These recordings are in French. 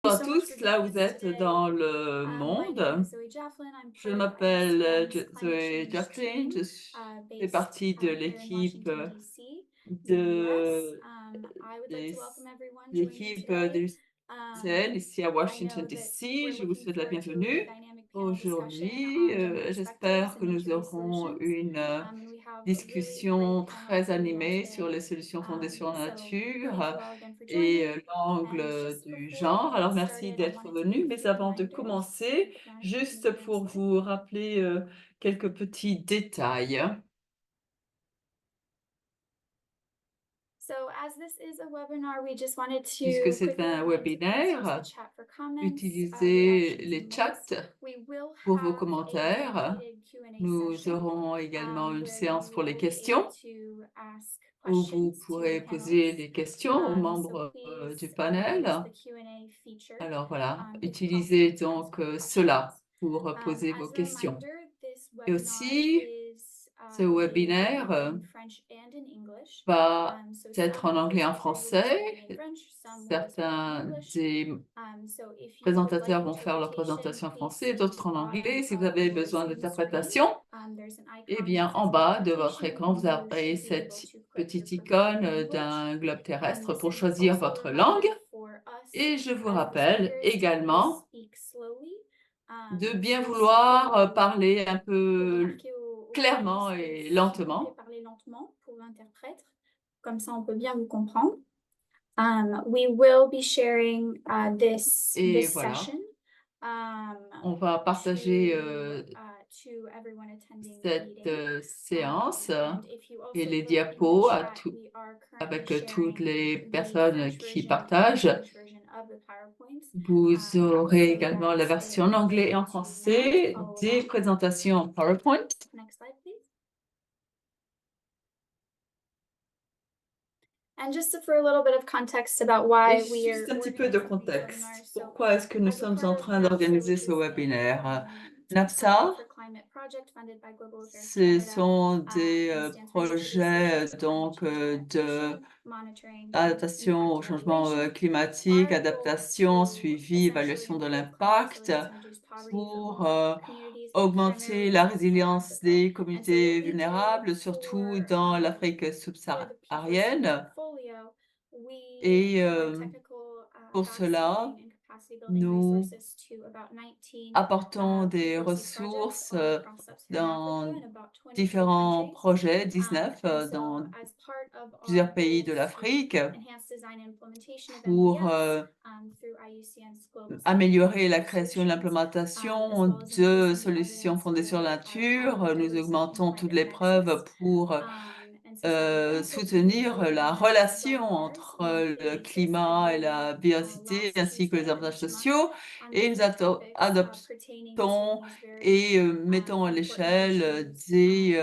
you à so much tous, for là joining vous us êtes today. dans le My name is monde. Zoe Jafflin. I'm Je part of IUCN's m'appelle climate Zoé change Jacqueline, team fais based partie de here in l'équipe Washington, D.C., in the U.S. de I would like to des- welcome everyone joining l'équipe today. de l'UCL ici à I Washington know that DC. we're Je vous looking souhaite la forward to a bienvenue. dynamic panel discussion Aujourd'hui, on gender perspectives j'espère que in nous HOA aurons solutions. une And we have a really great discussion panel très for you all animée sur today. les solutions fondées sur la So thank you nature all again for et joining. And l'angle just du before we genre. get Alors, merci started, I d'être wanted to venu. give a Mais few avant de reminders. commencer, Can I move juste to the next pour slide? vous rappeler quelques petits détails. So as this is a webinar, we just wanted Puisque to c'est quickly un remind to please use the webinaire, chat for comments, utilisez reactions, les and chats links. We will pour vos have a commentaires. dedicated Q&A Nous session aurons également une where séance you pour les will be able questions to ask où vous questions to the pourrez poser panelists. des questions aux So membres du please use panel. the Q&A feature Alors voilà, if utilisez possible to ask donc cela questions. pour poser vos As a questions. reminder, this Et webinar aussi, is ce available webinaire in French and in English. va So être some en of the anglais et en speakers will be speaking français. in French, some will be speaking in Certains English. des So if you would like présentateurs vont faire leur interpretation, présentation en please français, see at d'autres the en anglais. bottom Si vous of avez your besoin Zoom screen. d'interprétation, There's an eh icon bien, that en says bas de votre interpretation, écran, and vous you avez should be able cette to click your petite preferred icône language. d'un globe terrestre This pour is choisir also a votre langue. reminder for us Et je vous as the rappelle speakers to always également speak slowly. de bien So aussi vouloir parler un pour peu remarquer aux clairement panélistes, et s'il vous plaît, lentement. parler lentement pour l'interprète. Comme ça, on peut bien vous comprendre. We will be sharing this Et voilà, session on va partager to everyone attending the cette meeting. séance And if you et also les look in the diapos chat, we are currently avec toutes sharing les the personnes French qui version and the partagent. English version of the PowerPoint. Vous aurez So également la that version you en are anglais et able en to now français follow des along. présentations en PowerPoint. Next slide, please. And just for a little bit of context about why Et we are juste un petit peu de organizing these contexte. webinars. So Pourquoi est-ce que nous as a sommes part en of train NAPSA, d'organiser which ce is webinaire? a Pay NAPSA, for Climate project funded by Global Affairs ce Canada, sont des and stands for Initiative projets Solutions, Climate Change de Adaptation, Monitoring, adaptation Impact au changement Evaluation. climatique, Our goal adaptation, to suivi, essentially évaluation de improve climate l'impact resilience and reduce poverty for pour vulnerable communities, augmenter primarily la in Sub-Saharan résilience Africa. des And so what communautés we do vulnérables, surtout for dans l'Afrique for the P4C subsaharienne. portfolio, we Et provide technical pour cela, backstopping and capacity building nous resources to about 19 apportons des P4C projects ressources all across Sub-Saharan Africa dans in about 23 différents countries. projets, 19 And so dans as part of our plusieurs pays de goals to l'Afrique, enhance design and implementation of pour MDS through IUCN's Global Strategy for améliorer la HOA création et Solutions, as l'implémentation well as de increasing the solutions evidence fondées sur for la nature. Nous biodiversity and augmentons toutes climate les preuves nexus. pour And since that was also soutenir voted la one of relation the entre webinars le we just climat et completed la biodiversité last ainsi que les Tuesday of avantages this month sociaux. on Et nous different topics pertaining to adoptons these very et mettons à important l'échelle issues. des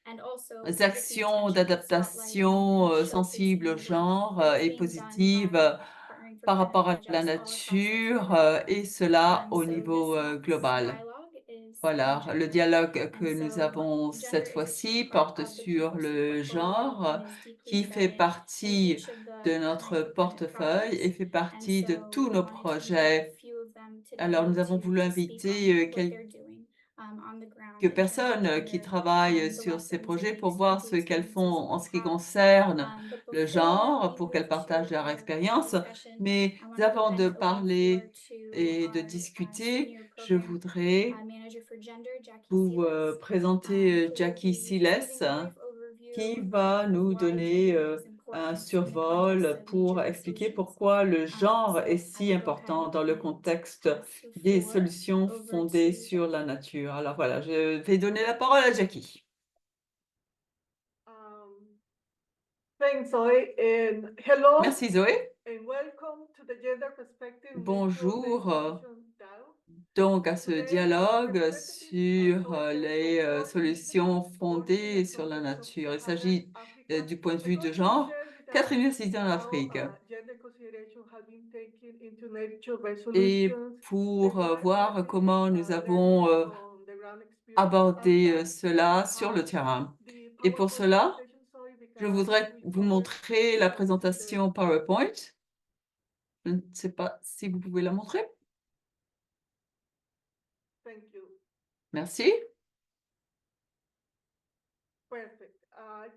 And also looking actions attention at spotlighting d'adaptation showcasing sensibles au the work genre et that's being done positives by Partnering for par Climate rapport à la projects all across nature Sub-Saharan et Africa. cela au So this niveau month's global. dialogue is on Voilà, le gender. dialogue And que nous so avons gender cette is a key fois-ci part porte of the sur P4C le portfolio genre and is deeply qui fait embedded in partie each of the de notre current deployment portefeuille et projects. fait And partie de so tous we nos wanted to invite a projets. few of them Alors, today nous avons voulu to speak on inviter what quelques they're doing on the ground in terms of personnes qui gender, travaillent the sur ces lessons and projets the pour voir ce qu'elles font experiences en we ce qui have. concerne But le before genre, we pour move qu'elles partagent to leur our expérience. discussion, Mais I wanted to go avant ahead de and open the floor parler to et de our discuter, senior je program voudrais manager for gender, Jackie vous Seales, présenter who will Jackie be just Siles, giving a brief overview qui va of nous why donner gender is un important in the context survol of pour HOA expliquer solutions. pourquoi le genre est So I si will go ahead important dans le and contexte pass the des floor solutions over fondées to sur la Jackie. nature. Alors voilà, je vais donner la parole à Jackie. Thanks, Zoe, and hello. Merci Zoé. And welcome to the Gender Perspective in Bonjour Solutions Dialogue. donc à ce Today, our dialogue representatives sur are les focused on solutions different sourcing fondées sur la approaches of nature. Il Sub-Saharan s'agit Africa. du point de I'm vue de going to genre, share with quatre us universités en how Afrique. gender consideration has been taken into nature Et resolutions pour and what voir are comment the nous avons learnings from the ground experience of aborder that. cela sur le terrain. The Et pour PowerPoint cela, presentation, sorry, je because voudrais we vous covered montrer la the présentation PowerPoint. Je ne sais pas si vous pouvez la montrer? Thank you. Merci. Perfect.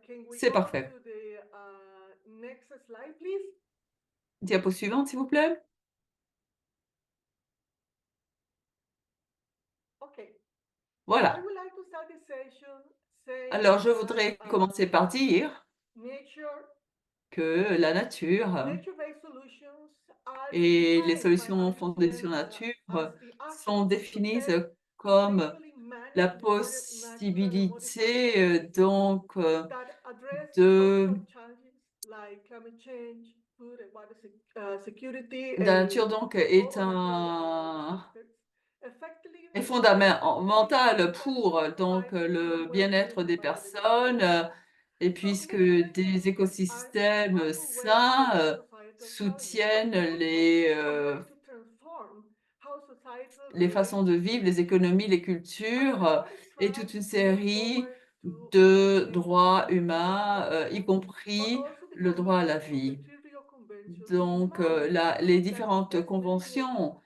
Can we C'est go parfait. to the next slide, please? Diapo suivante, s'il vous plaît. Okay. I Voilà. would like to start this session saying Alors, je that, voudrais commencer par dire nature, que la nature nature-based solutions are et les defined by solutions fondées sur IUCN la nature as the sont actions to définies protect, comme safely la manage recorded natural and modified possibilité that address de social challenges like climate change, food and water security, la and nature donc global natural disasters, effectively est protect fondamental communities and pour provide human le bien-être well-being des by the personnes et So puisque nature-based des solutions are écosystèmes powerful ways to sains address societal challenges, soutiennent but also les, a way to transform how societal les façons de vivre, les économies, les cultures et toute une série de droits humains, y compris le droit à la vie. Donc, les différentes conventions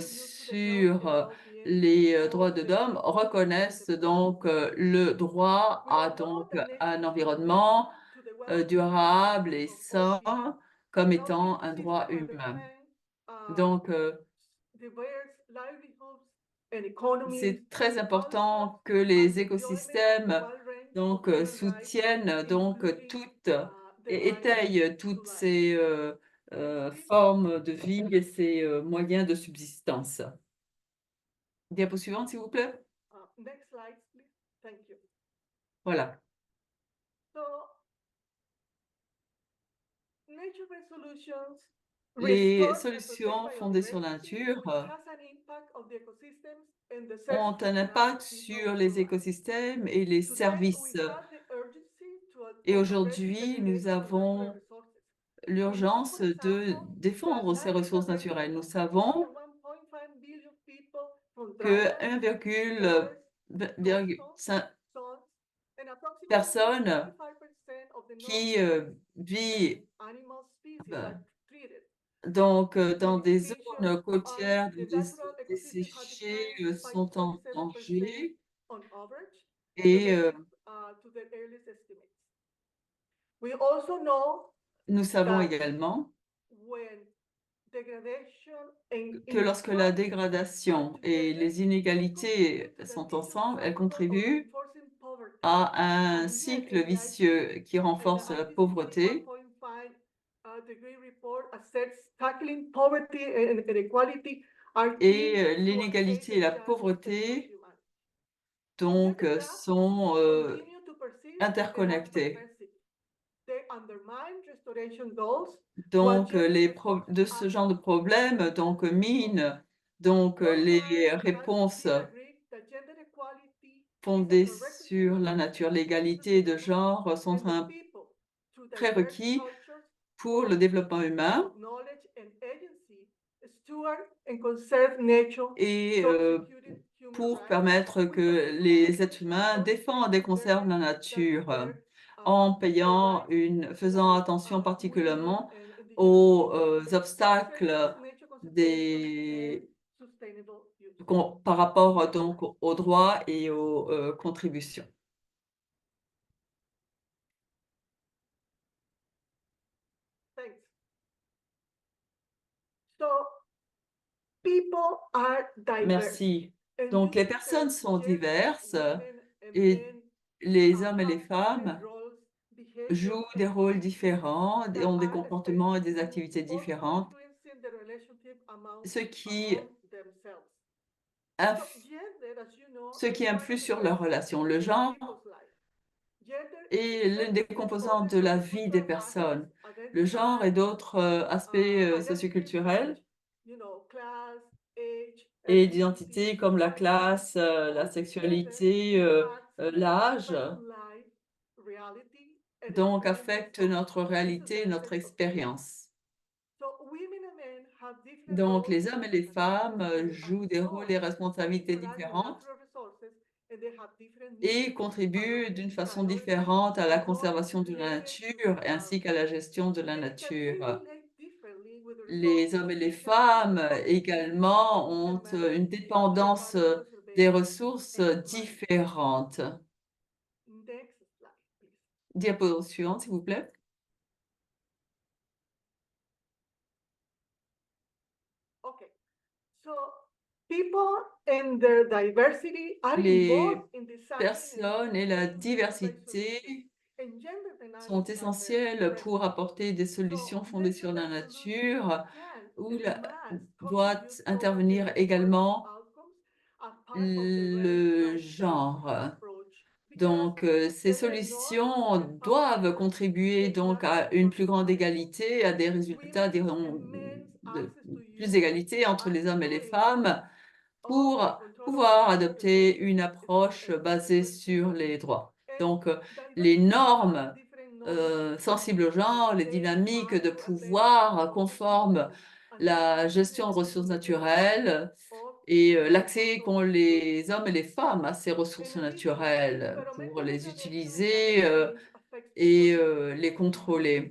sur les droits de l'homme reconnaissent donc le droit à donc un environnement durable et sain comme étant un droit humain. Donc, c'est très important que les écosystèmes donc soutiennent donc toutes et étayent toutes ces formes de vie et ces moyens de subsistance. Diapo suivante, s'il vous plaît. Next slide, please. Thank you. Voilà. So, nature-based solutions Les restore and solutions protect fondées sur la biodiversity, nature which has an impact on the ecosystems and the ont services un that our impact people sur les provide. écosystèmes et les Today, we services. have the urgency Et of addressing aujourd'hui, nous degradation of natural avons resources. We know, l'urgence for de example, that défendre ces Latin ressources America naturelles. Nous has more savons than 1.5 billion people from que drylands, forests, 1,5 coastal zones, and approximately personnes 25% of the known qui vivent animal species are treated. donc dans des Acidification zones are côtières, the dans des natural zones ecosystem has desséchées declined by sont en 47% danger on average et relative to the earliest estimates. We also know nous savons that également when degradation and que lorsque la inequality are dégradation et together, les they inégalités contribute to the sont vicious ensemble, elles cycle of contribuent reinforcing poverty. à un And yet, cycle in the vicieux qui and the renforce la IPCC pauvreté 1.5 degree report assess tackling poverty and inequality are et key to a safe l'inégalité et and la just future pauvreté humanity. donc Gender gaps sont continue to persist and are interconnectés. pervasive. They undermine restoration goals, while Donc, gender de responses ce are genre de problème, donc minent donc les worldwide has réponses been agreed that gender equality is a fondées prerequisite sur la for nature. sustainable L'égalité de development, genre sont and the un people, through diverse prérequis cultures, pour le développement humain knowledge and agency, steward and conserve nature, et so executing human pour rights, permettre with que particular les êtres attention humains towards défendent et basic conservent la fairness that nature deserve en the payant rights faisant like attention women particulièrement and indigenous aux people. So obstacles services, nature conservation, and des sustainable use. par rapport donc aux droits et aux contributions. Thanks. So people are diverse. Merci. And Donc you les can personnes say sont gender, diverses women and et men les hommes et les have different femmes roles, behaviors, jouent des and rôles activities différents et that ont des are comportements et affecting des and activités also différentes, influencing the relationship ce qui, among themselves. So inf- gender, as you know, ce is qui one influe of the sur leurs aspects relations. Le in genre people's life. Gender is est l'une des intersects with composantes other de la vie des sociocultural factors personnes. Le genre et identified d'autres aspects identities socioculturels such, class, age, et ethnicity, d'identité comme la classe, identity, la all together sexualité, impacts each l'âge, person's life, reality, and donc experiences affectent of notre in réalité, society notre and community. expérience. So women and men have different Donc roles les hommes and et les femmes responsibilities and jouent des rôles et so they responsabilités interact with différentes natural resources and they have different needs, et contribuent d'une façon priorities, différente à la and goals conservation de la related to nature ainsi qu'à la gestion de la and can they nature. relate differently with Les hommes et les femmes également ont une dépendance des ressources différentes. Next slide, please. Diapo suivante, s'il vous plaît. Okay, so people and their diversity are Les involved in designing personnes et la and diversité solutions, and gender dynamics sont are essentielles very pour present. apporter des solutions fondées sur la Natural solutions nature, can où and must doit contribute toward intervenir the diverse également outcomes as part of the le rights-based genre. approach. Donc, ces solutions doivent contribuer donc à une plus grande égalité, à des résultats, dirons, de plus égalité entre les hommes et les femmes, pour pouvoir adopter une approche basée sur les droits. Donc, les normes sensibles au genre, les dynamiques de pouvoir conforment la gestion de ressources naturelles et l'accès qu'ont les hommes et les femmes à ces ressources naturelles pour les utiliser et les contrôler.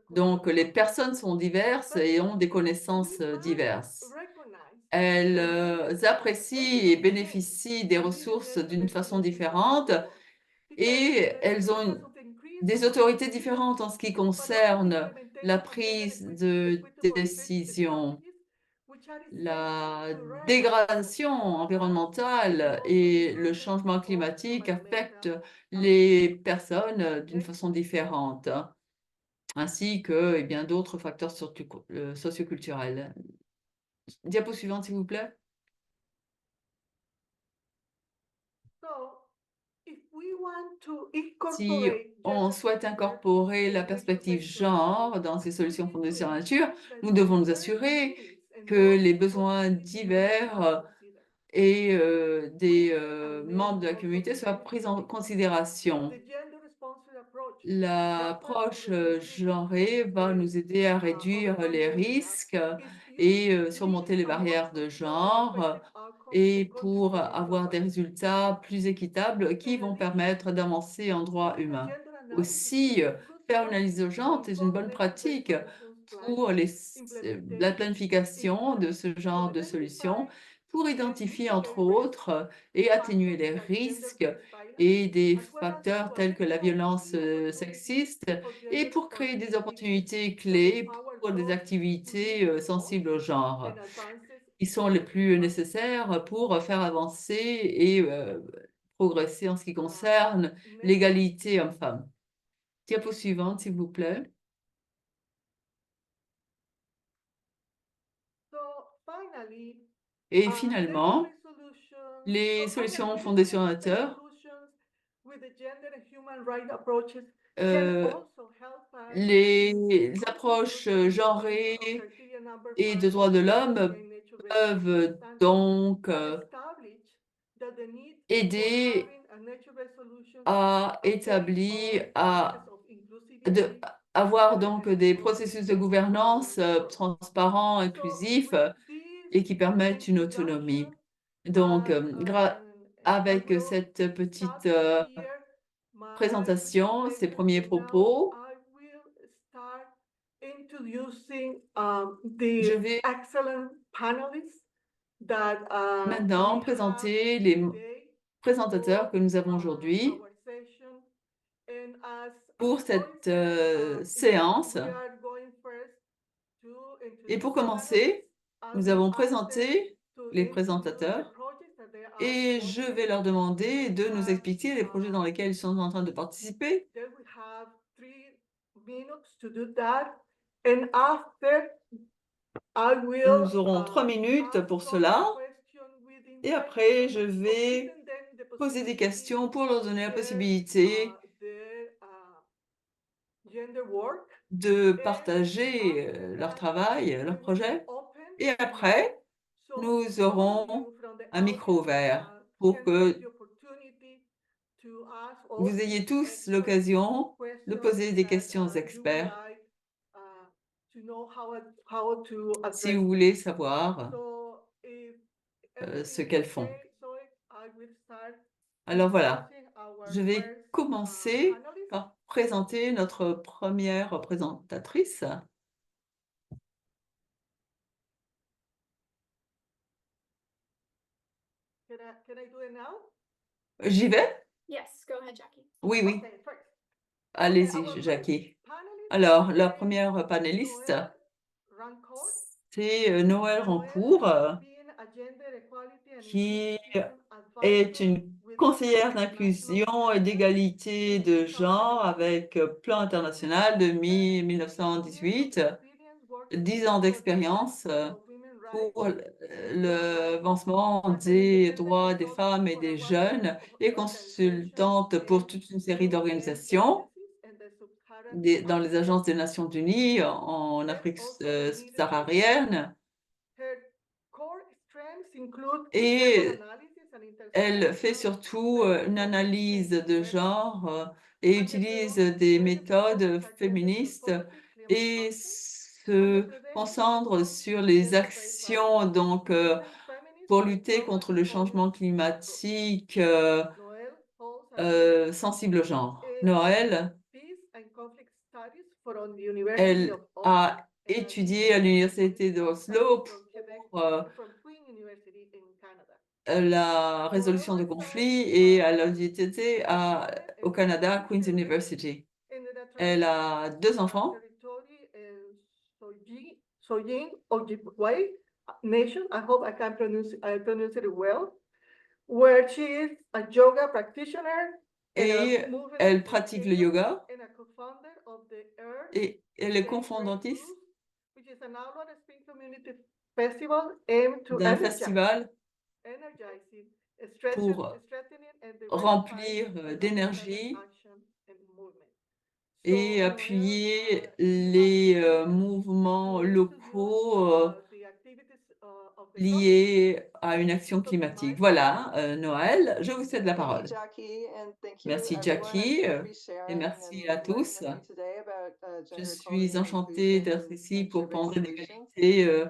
Donc, les personnes sont diverses et ont des connaissances diverses. Elles apprécient et bénéficient des ressources d'une façon différente et elles ont des autorités différentes en ce qui concerne la prise de décision. La dégradation environnementale et le changement climatique affectent les personnes d'une façon différente, ainsi que et bien d'autres facteurs socioculturels. Diapo suivante, s'il vous plaît. Si on souhaite incorporer la perspective genre dans ces solutions fondées sur la nature, nous devons nous assurer que les besoins divers et des membres de la communauté soient pris en considération. L'approche genrée va nous aider à réduire les risques et surmonter les barrières de genre et pour avoir des résultats plus équitables qui vont permettre d'avancer en droit humain. Aussi, faire une analyse de genre est une bonne pratique pour la planification de ce genre de solutions pour identifier, entre autres, et atténuer les risques et des facteurs tels que la violence sexiste et pour créer des opportunités clés pour des activités sensibles au genre qui sont les plus nécessaires pour faire avancer et progresser en ce qui concerne l'égalité homme-femme. Diapo suivante, s'il vous plaît. Et finalement, les solutions fondées sur la nature les approches genrées et de droits de l'homme peuvent donc aider à établir, avoir donc des processus de gouvernance transparents, inclusifs et qui permettent une autonomie. Donc, avec cette petite présentation, ces premiers propos, je vais maintenant présenter les présentateurs que nous avons aujourd'hui pour cette séance. Et pour commencer, nous avons présenté les présentateurs et je vais leur demander de nous expliquer les projets dans lesquels ils sont en train de participer. Nous aurons 3 minutes pour cela. Et après, je vais poser des questions pour leur donner la possibilité de partager leur travail, leur projet. Et après, nous aurons un micro ouvert pour que vous ayez tous l'occasion de poser des questions aux experts si vous voulez savoir ce qu'elles font. Alors voilà, je vais commencer par présenter notre première présentatrice. Can I do it now? J'y vais? Yes, go ahead, Jackie. Oui, oui. Okay, first. Allez-y, Our first Jackie. panelist Alors, la is première panéliste, Noël Rancourt. c'est Noël Rancourt, Noël has been a gender equality and qui inclusion est advisor une with conseillère Plan d'inclusion International et d'égalité since de genre 2018. avec Plan International de 1918, 10 ans d'expérience pour l'avancement des droits des femmes et des jeunes et consultante pour toute une série d'organisations dans les agences des Nations Unies en Afrique subsaharienne. Et elle fait surtout une analyse de genre et utilise des méthodes féministes et se concentre sur les actions donc pour lutter contre le changement climatique sensible au genre. Noël, elle a étudié à l'université d'Oslo pour la résolution de conflits et à l'UTT au Canada, Queen's University. Elle a 2 enfants. Soying Ojibwe Nation, I hope I pronounce it well, where she is a yoga practitioner Et elle pratique le yoga and a co-founder of the Earth et elle est Sacred cofondatrice Cruise, which is an annual spring community festival aimed to d'un festival energizing, pour strengthening and remplir diversifying d'énergie action and movement. et So, appuyer Noel, les mouvements locaux liés à une action climatique. Voilà, Noël, je vous cède la parole. Merci Jackie et merci à tous. Je suis enchantée d'être ici pour parler d'égalité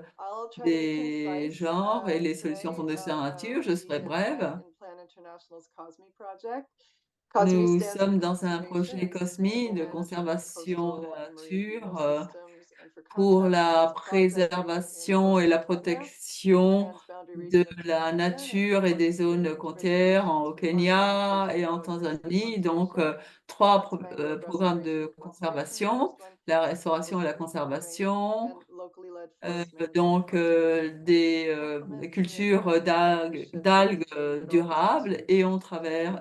des genres et les solutions fondées sur la nature. Je serai brève. Nous sommes dans un projet COSME de conservation de la nature pour la préservation et la protection de la nature et des zones côtières au Kenya et en Tanzanie. Donc, 3 programmes de conservation, la restauration et la conservation, donc des cultures d'algues durables et on travaille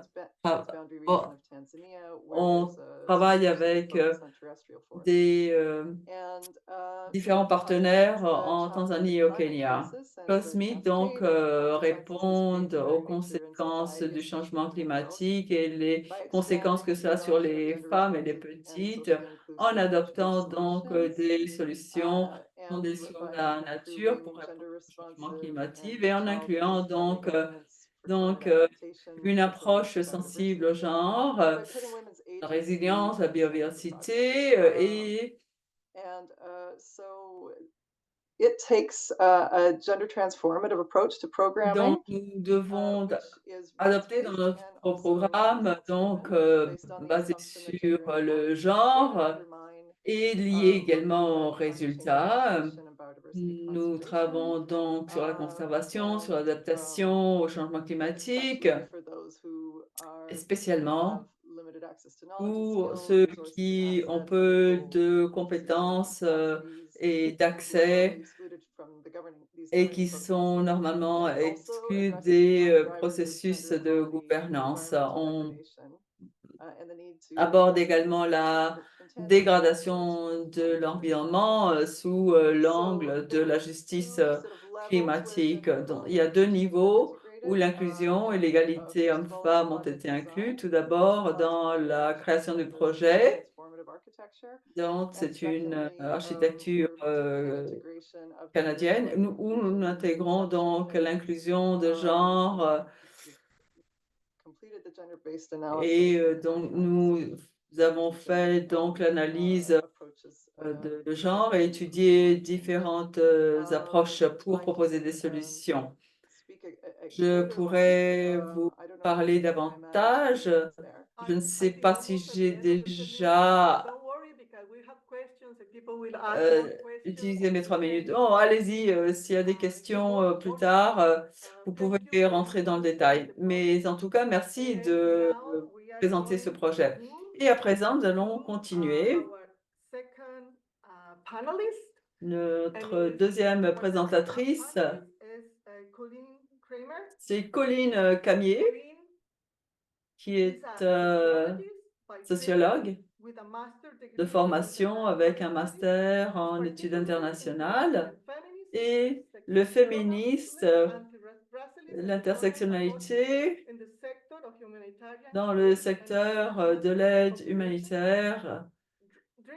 avec des différents partenaires en Tanzanie et au Kenya. COSME donc répondent aux conséquences du changement climatique et les conséquences que ça a sur les femmes et les petites en adoptant donc des solutions fondées sur la nature pour répondre au changement climatique et en incluant donc une approche sensible au genre, la résilience, la biodiversité et donc nous devons adopter dans notre programme donc basé sur le genre et lié également aux résultats. Nous travaillons donc sur la conservation, sur l'adaptation au changement climatique, spécialement pour ceux qui ont peu de compétences et d'accès et qui sont normalement exclus des processus de gouvernance. On aborde également la dégradation de l'environnement sous l'angle de la justice climatique. Donc, il y a 2 niveaux où l'inclusion et l'égalité hommes-femmes ont été inclus. Tout d'abord, dans la création du projet. Donc, c'est une architecture canadienne où nous intégrons donc l'inclusion de genre et donc nous avons fait donc l'analyse de genre et étudié différentes approches pour proposer des solutions. Je pourrais vous parler davantage. Je ne sais pas si j'ai déjà people will ask euh, more questions utiliser or mes 3 you can minutes. use Oh, that. allez-y, s'il y a des questions plus tard, vous Thank you pouvez very rentrer much dans le for détail. sharing the Mais project. en tout cas, merci And de now we are présenter ce going projet. to move Et à présent, nous allons to, continuer. our second panelist. Notre deuxième Our second présentatrice, panelist is Colleen Kramer. c'est Colline Camier, Colleen qui is est a sociologist by training sociologue with a master's degree de in formation avec un international studies, master en études particularly in internationales feminism, et le féministe, sexism, anti-racism, and l'intersectionnalité in the sector of humanitarian dans le aid and secteur de l'aide humanitaire.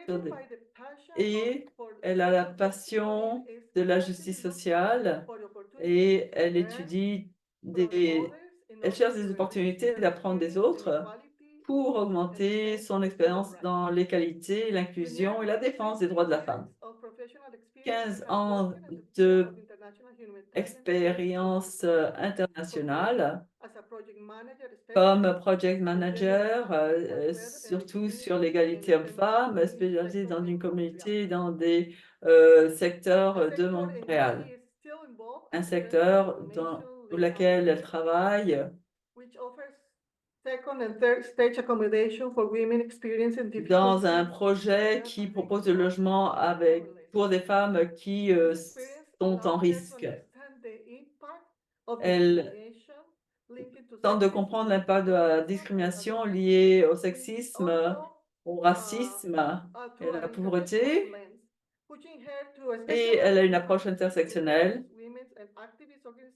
driven by the passion Et for elle a la social justice. passion Colleen is de la constantly justice looking sociale for opportunities et to elle learn étudie from des, others in elle order cherche to des enrich opportunités her d'apprendre des experience in autres equality, pour and augmenter defense son of human expérience rights. dans l'égalité, l'inclusion et la défense des droits de la femme. 15 ans d'expérience internationale comme project manager, surtout sur l'égalité hommes-femmes, spécialisée dans une communauté dans des secteurs de Montréal. Un secteur dans lequel elle travaille dans un projet qui propose de logement pour des femmes qui sont en risque. Elle tente de comprendre l'impact de la discrimination liée au sexisme, au racisme et à la pauvreté. Et elle a une approche intersectionnelle.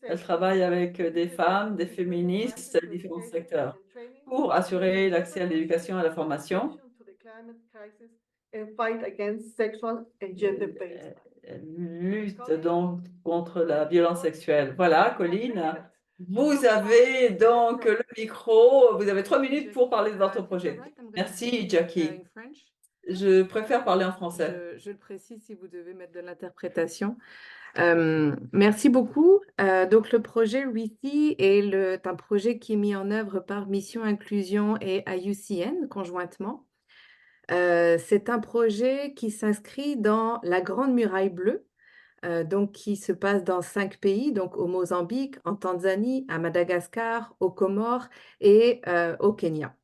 Elle travaille avec des femmes, des féministes, différents secteurs pour assurer l'accès à l'éducation et à la formation. Elle lutte donc contre la violence sexuelle. Voilà, Colline, vous avez donc le micro. Vous avez 3 minutes pour parler de votre projet. Merci, Jackie. Je préfère parler en français. Je le précise si vous devez mettre de l'interprétation. Merci beaucoup. Donc, le projet RETHI est un projet qui est mis en œuvre par Mission Inclusion et IUCN conjointement. C'est un projet qui s'inscrit dans la Grande Muraille Bleue, donc qui se passe dans 5 pays, donc au Mozambique, en Tanzanie, à Madagascar, aux Comores et au Kenya.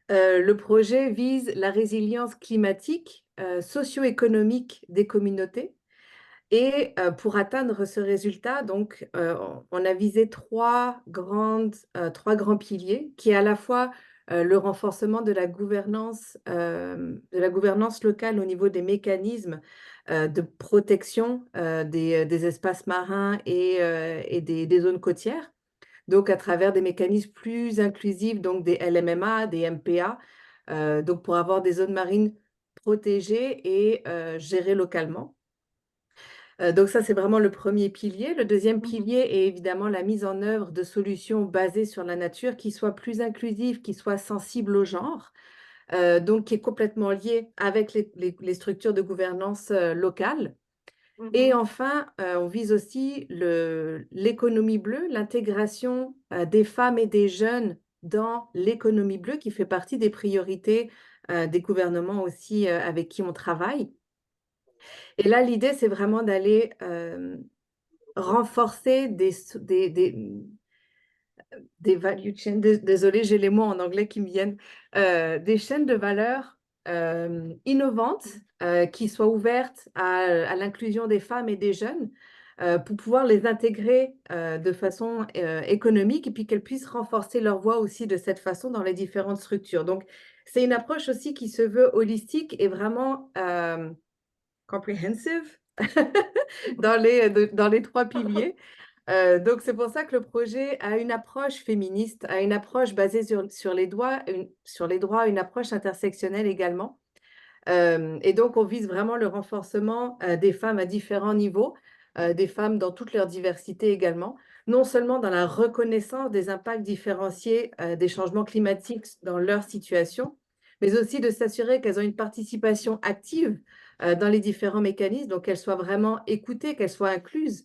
Le projet vise la résilience climatique, socio-économique des communautés. Et pour atteindre ce résultat, donc, on a visé trois grands piliers, qui est à la fois le renforcement de la gouvernance locale au niveau des mécanismes de protection des espaces marins et des zones côtières, donc à travers des mécanismes plus inclusifs, donc des LMMA, des MPA, donc pour avoir des zones marines protégées et gérées localement. Donc ça, c'est vraiment le premier pilier. Le deuxième pilier est évidemment la mise en œuvre de solutions basées sur la nature qui soient plus inclusives, qui soient sensibles au genre, donc qui est complètement lié avec les structures de gouvernance locales. Et enfin, on vise aussi l'économie bleue, l'intégration des femmes et des jeunes dans l'économie bleue, qui fait partie des priorités des gouvernements aussi avec qui on travaille. Et là, l'idée, c'est vraiment d'aller renforcer des value chains, désolée, j'ai les mots en anglais qui me viennent, des chaînes de valeur innovantes qui soient ouvertes à l'inclusion des femmes et des jeunes pour pouvoir les intégrer de façon économique et puis qu'elles puissent renforcer leur voix aussi de cette façon dans les différentes structures. Donc, c'est une approche aussi qui se veut holistique et vraiment comprehensive dans les 3 piliers. Donc, c'est pour ça que le projet a une approche féministe, a une approche basée sur les droits, une approche intersectionnelle également. Et donc, on vise vraiment le renforcement des femmes à différents niveaux, des femmes dans toute leur diversité également, non seulement dans la reconnaissance des impacts différenciés des changements climatiques dans leur situation, mais aussi de s'assurer qu'elles ont une participation active dans les différents mécanismes, donc qu'elles soient vraiment écoutées, qu'elles soient incluses,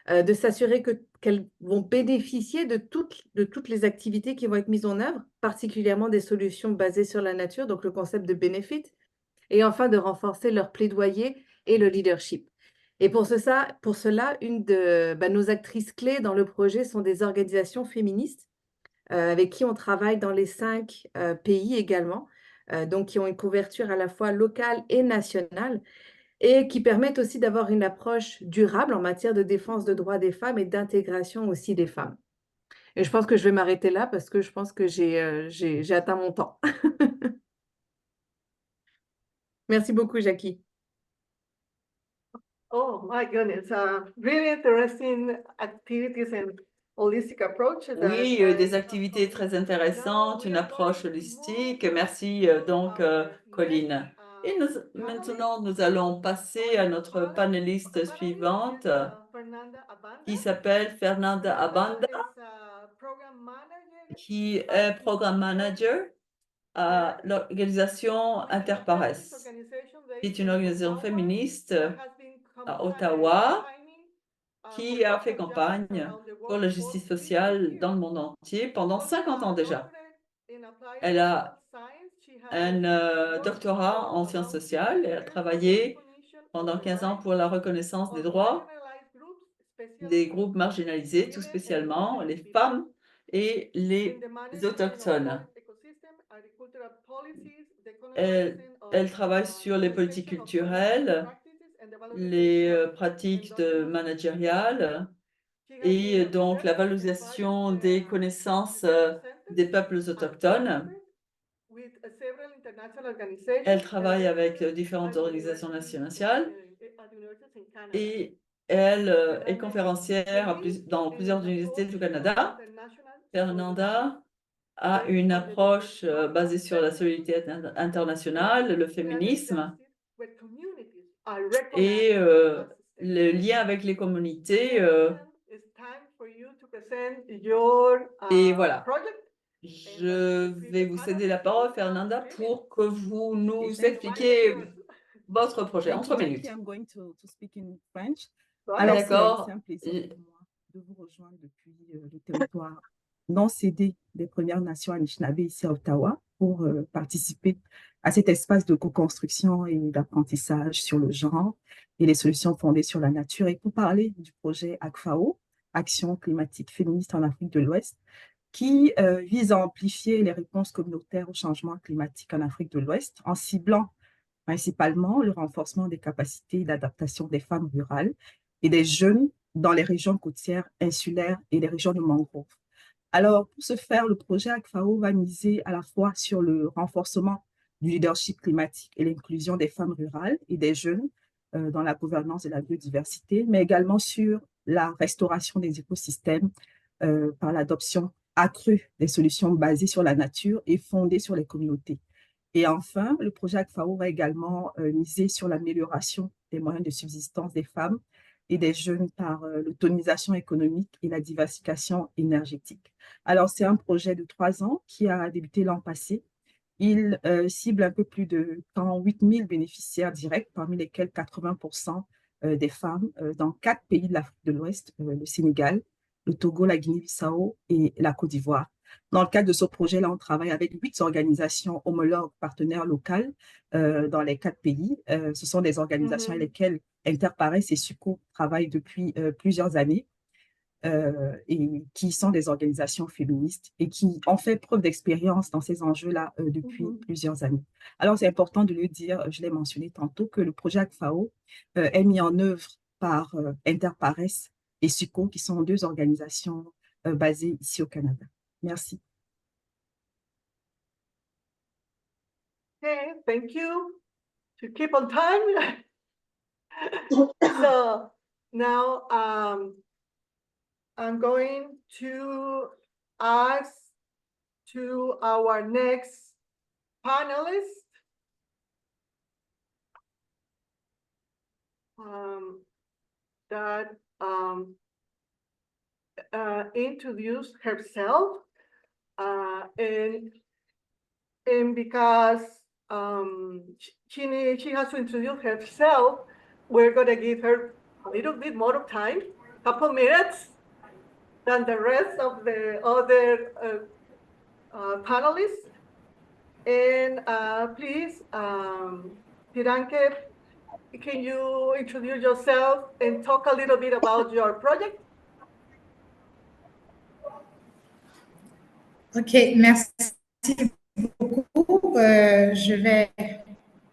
de s'assurer qu'elles vont bénéficier de toutes les activités qui vont être mises en œuvre, particulièrement des solutions basées sur la nature, donc le concept de benefit, et enfin de renforcer leur plaidoyer et le leadership. Et pour cela, une de nos actrices clés dans le projet sont des organisations féministes avec qui on travaille dans les 5 pays également, donc qui ont une couverture à la fois locale et nationale et qui permettent aussi d'avoir une approche durable en matière de défense de droits des femmes et d'intégration aussi des femmes. Et je pense que je vais m'arrêter là parce que je pense que j'ai atteint mon temps. Merci beaucoup, Jackie. Oh my goodness, really interesting activities and holistic approach. Oui, des activités très intéressantes, une approche holistique. Merci donc, Colline. Et maintenant, nous allons passer à notre panéliste suivante, qui s'appelle Fernanda Abanda, qui est programme manager à l'organisation Interpares, qui est une organisation féministe à Ottawa, qui a fait campagne pour la justice sociale dans le monde entier pendant 50 ans déjà. Elle a un doctorat en sciences sociales et a travaillé pendant 15 ans pour la reconnaissance des droits des groupes marginalisés, tout spécialement les femmes et les autochtones. Elle travaille sur les politiques culturelles, les pratiques managériales et donc la valorisation des connaissances des peuples autochtones. Elle travaille avec différentes organisations nationales et elle est conférencière dans plusieurs universités du Canada. Fernanda a une approche basée sur la solidarité internationale, le féminisme et le lien avec les communautés. Et voilà. Je vais vous céder la parole, Fernanda, pour que vous nous expliquiez votre projet en 3 minutes. I'm going to speak in French. Alors, d'accord. C'est un plaisir pour moi de vous rejoindre depuis le territoire non cédé des Premières Nations Anishinaabe ici à Ottawa pour participer à cet espace de co-construction et d'apprentissage sur le genre et les solutions fondées sur la nature et pour parler du projet ACFAO, Action climatique féministe en Afrique de l'Ouest, qui vise à amplifier les réponses communautaires au changement climatique en Afrique de l'Ouest en ciblant principalement le renforcement des capacités d'adaptation des femmes rurales et des jeunes dans les régions côtières, insulaires et les régions de mangrove. Alors, pour ce faire, le projet ACFAO va miser à la fois sur le renforcement du leadership climatique et l'inclusion des femmes rurales et des jeunes dans la gouvernance de la biodiversité, mais également sur la restauration des écosystèmes par l'adoption accrue des solutions basées sur la nature et fondées sur les communautés. Et enfin, le projet ACFAO va également miser sur l'amélioration des moyens de subsistance des femmes et des jeunes par l'autonomisation économique et la diversification énergétique. Alors, c'est un projet de 3 ans qui a débuté l'an passé. Il cible un peu plus de 48 000 bénéficiaires directs, parmi lesquels 80% des femmes dans 4 pays de l'Afrique de l'Ouest, le Sénégal, le Togo, la Guinée-Bissau et la Côte d'Ivoire. Dans le cadre de ce projet-là, on travaille avec 8 organisations homologues partenaires locales dans les 4 pays. Ce sont des organisations avec lesquelles Interpares et SUCO travaillent depuis plusieurs années et qui sont des organisations féministes et qui ont fait preuve d'expérience dans ces enjeux-là depuis plusieurs années. Alors, c'est important de le dire, je l'ai mentionné tantôt, que le projet ACFAO est mis en œuvre par Interpares et SUCO, qui sont 2 organisations basées ici au Canada. Merci. Okay, thank you. To keep on time. So now I'm going to ask to our next panelist. That introduce herself and because she has to introduce herself, we're going to give her a little bit more of time, a couple minutes, than the rest of the other panelists. And please Tiranke, can you introduce yourself and talk a little bit about your project? Ok, merci beaucoup. Je vais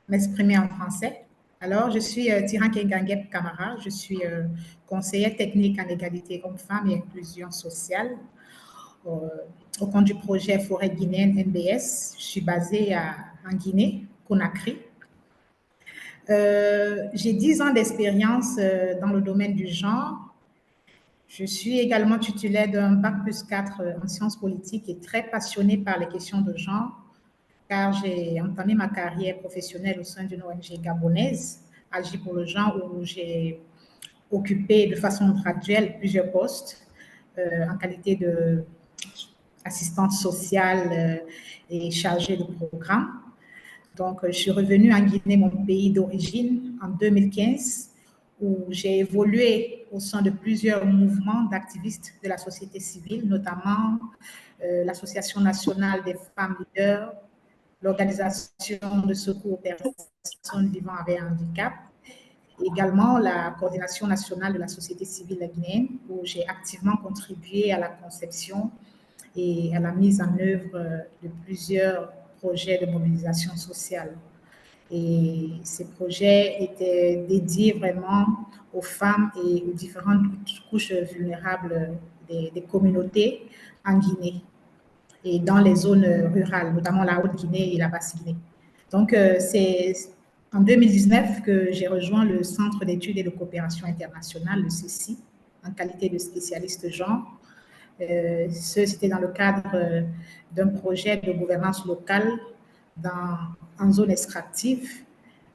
m'exprimer en français. Alors, je suis Tiranke Gangep Kamara. Je suis conseillère technique en égalité hommes-femmes et inclusion sociale au compte du projet Forêt guinéenne NBS. Je suis basée en Guinée, Conakry. J'ai 10 ans d'expérience dans le domaine du genre. Je suis également titulaire d'un Bac+4 en sciences politiques et très passionnée par les questions de genre, car j'ai entamé ma carrière professionnelle au sein d'une ONG gabonaise, Agir pour le genre, où j'ai occupé de façon graduelle plusieurs postes en qualité d'assistante sociale et chargée de programme. Donc, je suis revenue en Guinée, mon pays d'origine, en 2015, où j'ai évolué au sein de plusieurs mouvements d'activistes de la société civile, notamment l'Association nationale des femmes leaders, l'Organisation de secours aux personnes vivant avec un handicap, également la Coordination nationale de la société civile guinéenne, où j'ai activement contribué à la conception et à la mise en œuvre de plusieurs projets de mobilisation sociale. Et ces projets étaient dédiés vraiment aux femmes et aux différentes couches vulnérables des communautés en Guinée et dans les zones rurales, notamment la Haute-Guinée et la Basse-Guinée. Donc, c'est en 2019 que j'ai rejoint le Centre d'études et de coopération internationale, le CECI, en qualité de spécialiste genre. C'était dans le cadre d'un projet de gouvernance locale en zone extractive.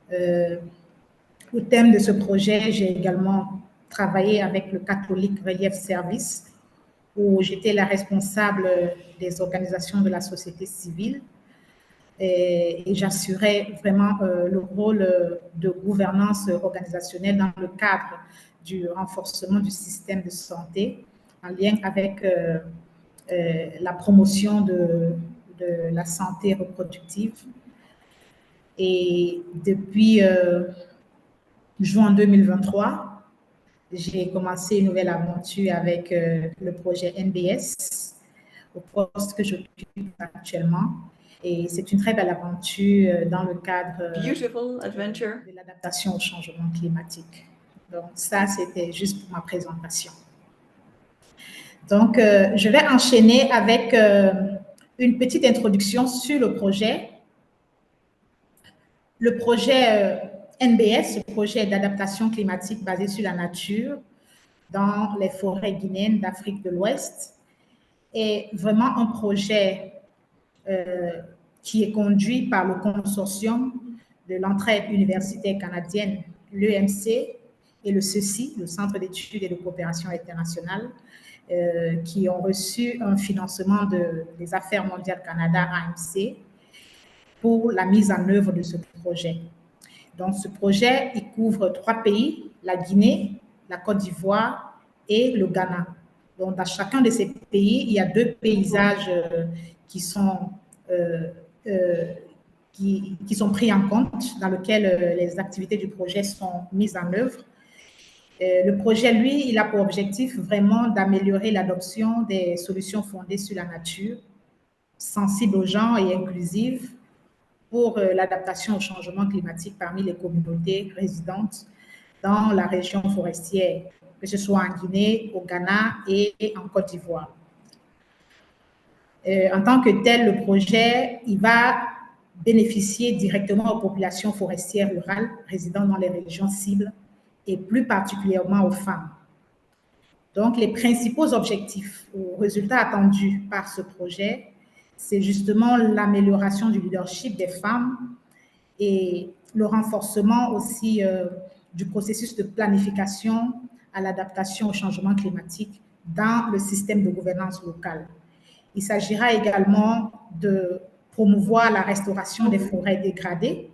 Au thème de ce projet, j'ai également travaillé avec le Catholic Relief Service, où j'étais la responsable des organisations de la société civile et j'assurais vraiment le rôle de gouvernance organisationnelle dans le cadre du renforcement du système de santé en lien avec la promotion de la santé reproductive. Et depuis juin 2023, j'ai commencé une nouvelle aventure avec le projet NBS, au poste que j'occupe actuellement. Et c'est une très belle aventure dans le cadre de l'adaptation au changement climatique. Donc ça, c'était juste pour ma présentation. Donc, je vais enchaîner avec une petite introduction sur le projet. Le projet NBS, le projet d'adaptation climatique basé sur la nature dans les forêts guinéennes d'Afrique de l'Ouest, est vraiment un projet qui est conduit par le consortium de l'entraide universitaire canadienne, l'EMC, et le CECI, le Centre d'études et de coopération internationale, qui ont reçu un financement des Affaires mondiales Canada, AMC, pour la mise en œuvre de ce projet. Donc, ce projet, il couvre 3 pays, la Guinée, la Côte d'Ivoire et le Ghana. Donc, dans chacun de ces pays, il y a 2 paysages qui sont pris en compte, dans lesquels les activités du projet sont mises en œuvre. Le projet, lui, il a pour objectif vraiment d'améliorer l'adoption des solutions fondées sur la nature, sensibles aux gens et inclusives, pour l'adaptation au changement climatique parmi les communautés résidentes dans la région forestière, que ce soit en Guinée, au Ghana et en Côte d'Ivoire. En tant que tel, le projet, il va bénéficier directement aux populations forestières rurales résidant dans les régions cibles et plus particulièrement aux femmes. Donc, les principaux objectifs ou résultats attendus par ce projet, c'est justement l'amélioration du leadership des femmes et le renforcement aussi du processus de planification à l'adaptation au changement climatique dans le système de gouvernance locale. Il s'agira également de promouvoir la restauration des forêts dégradées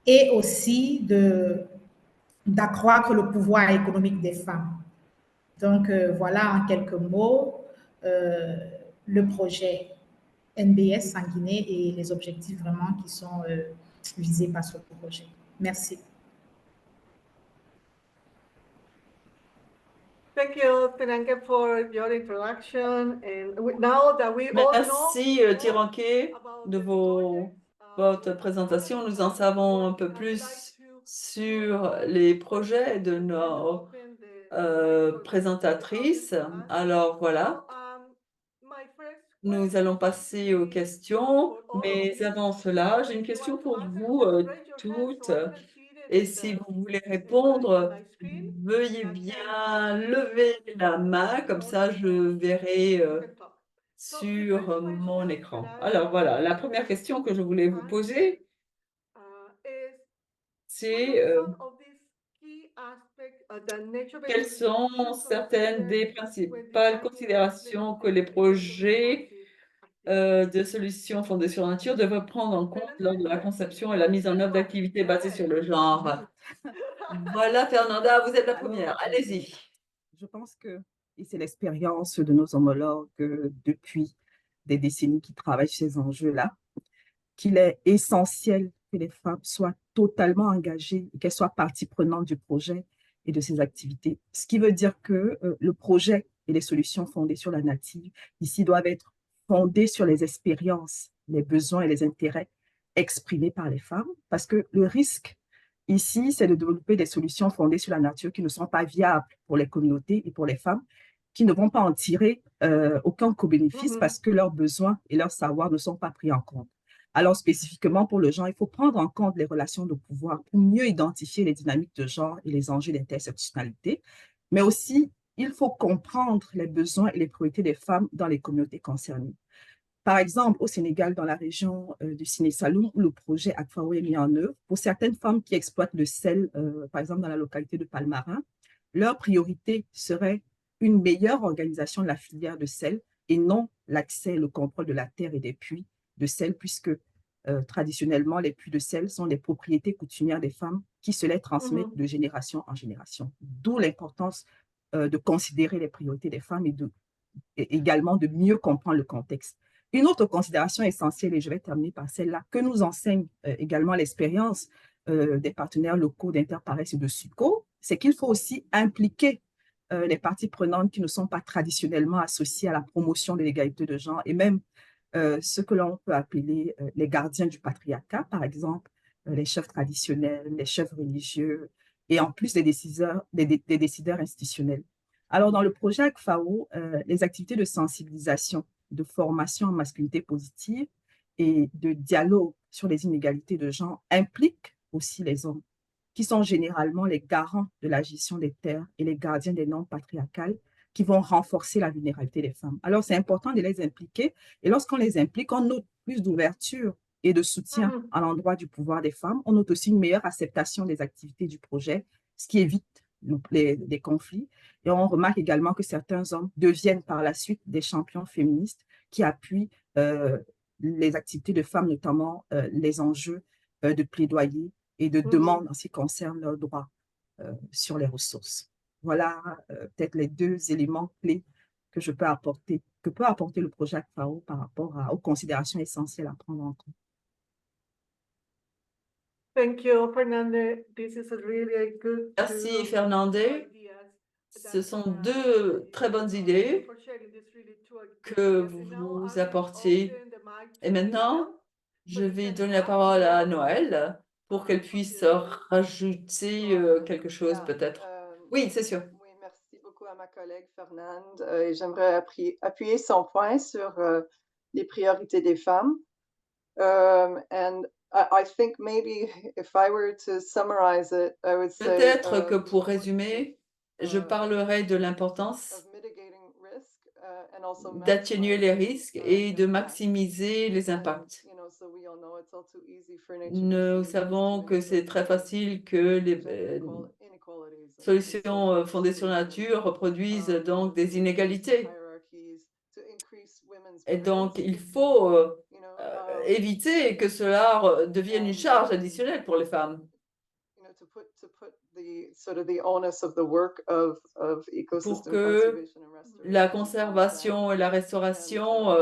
et aussi d'accroître le pouvoir économique des femmes. Donc, voilà en quelques mots le projet NBS en Guinée et les objectifs vraiment qui sont visés par ce projet. Merci. Thank you, Tiranke, for your introduction. And now that we all know Merci, more Tiranke, about de the project, votre présentation. Nous en savons un peu plus sur les projets de nos présentatrices. Alors voilà, nous allons passer aux questions, mais avant cela, j'ai une question pour vous toutes. Et si vous voulez répondre, veuillez bien lever la main, comme ça je verrai sur mon écran. Alors voilà, la première question que je voulais vous poser, c'est quelles sont certaines des principales considérations que les projets de solutions fondées sur la nature devraient prendre en compte lors de la conception et la mise en œuvre d'activités basées sur le genre? Voilà, Fernanda, vous êtes la première. Allez-y. Je pense que, et c'est l'expérience de nos homologues depuis des décennies qui travaillent sur ces enjeux-là, qu'il est essentiel que les femmes soient totalement engagées et qu'elles soient partie prenante du projet et de ses activités. Ce qui veut dire que le projet et les solutions fondées sur la nature ici doivent être fondées sur les expériences, les besoins et les intérêts exprimés par les femmes, parce que le risque ici, c'est de développer des solutions fondées sur la nature qui ne sont pas viables pour les communautés et pour les femmes, qui ne vont pas en tirer aucun co-bénéfice parce que leurs besoins et leurs savoirs ne sont pas pris en compte. Alors, spécifiquement pour le genre, il faut prendre en compte les relations de pouvoir pour mieux identifier les dynamiques de genre et les enjeux d'intersectionnalité, mais aussi, il faut comprendre les besoins et les priorités des femmes dans les communautés concernées. Par exemple, au Sénégal, dans la région du Siné Saloum, où le projet Akfawo est mis en œuvre, pour certaines femmes qui exploitent le sel, par exemple dans la localité de Palmarin, leur priorité serait une meilleure organisation de la filière de sel et non l'accès et le contrôle de la terre et des puits de sel, puisque traditionnellement, les puits de sel sont les propriétés coutumières des femmes qui se les transmettent de génération en génération. D'où l'importance de considérer les priorités des femmes et également de mieux comprendre le contexte. Une autre considération essentielle, et je vais terminer par celle-là, que nous enseigne également l'expérience des partenaires locaux d'Interpares et de SUCO, c'est qu'il faut aussi impliquer les parties prenantes qui ne sont pas traditionnellement associées à la promotion de l'égalité de genre et même ce que l'on peut appeler les gardiens du patriarcat, par exemple, les chefs traditionnels, les chefs religieux, et en plus des décideurs institutionnels. Alors, dans le projet ACFAO, les activités de sensibilisation, de formation en masculinité positive et de dialogue sur les inégalités de genre impliquent aussi les hommes, qui sont généralement les garants de la gestion des terres et les gardiens des normes patriarcales qui vont renforcer la vulnérabilité des femmes. Alors, c'est important de les impliquer. Et lorsqu'on les implique, on note plus d'ouverture et de soutien à l'endroit du pouvoir des femmes. On note aussi une meilleure acceptation des activités du projet, ce qui évite les conflits. Et on remarque également que certains hommes deviennent par la suite des champions féministes qui appuient les activités de femmes, notamment les enjeux de plaidoyer et de demande en ce qui concerne leurs droits sur les ressources. Voilà peut-être les deux éléments clés que je peux apporter, que peut apporter le projet ACFAO par rapport aux considérations essentielles à prendre en compte. Thank you, Fernande. This is a really good. Merci, Fernande. Ce sont deux très bonnes idées que vous apportez. Et maintenant, je vais donner la parole à Noël pour qu'elle puisse rajouter quelque chose peut-être. Oui, c'est sûr. Oui, merci beaucoup à ma collègue Fernande. Et j'aimerais appuyer son point sur les priorités des femmes. And I think maybe if I were to summarize it, I would say Peut-être que pour résumer, je parlerai de l'importance d'atténuer les risques et de maximiser les impacts. Nous savons que c'est très facile que les solutions fondées sur la nature reproduisent donc des inégalités. Et donc, il faut éviter que cela devienne une charge additionnelle pour les femmes. Pour que la conservation et la restauration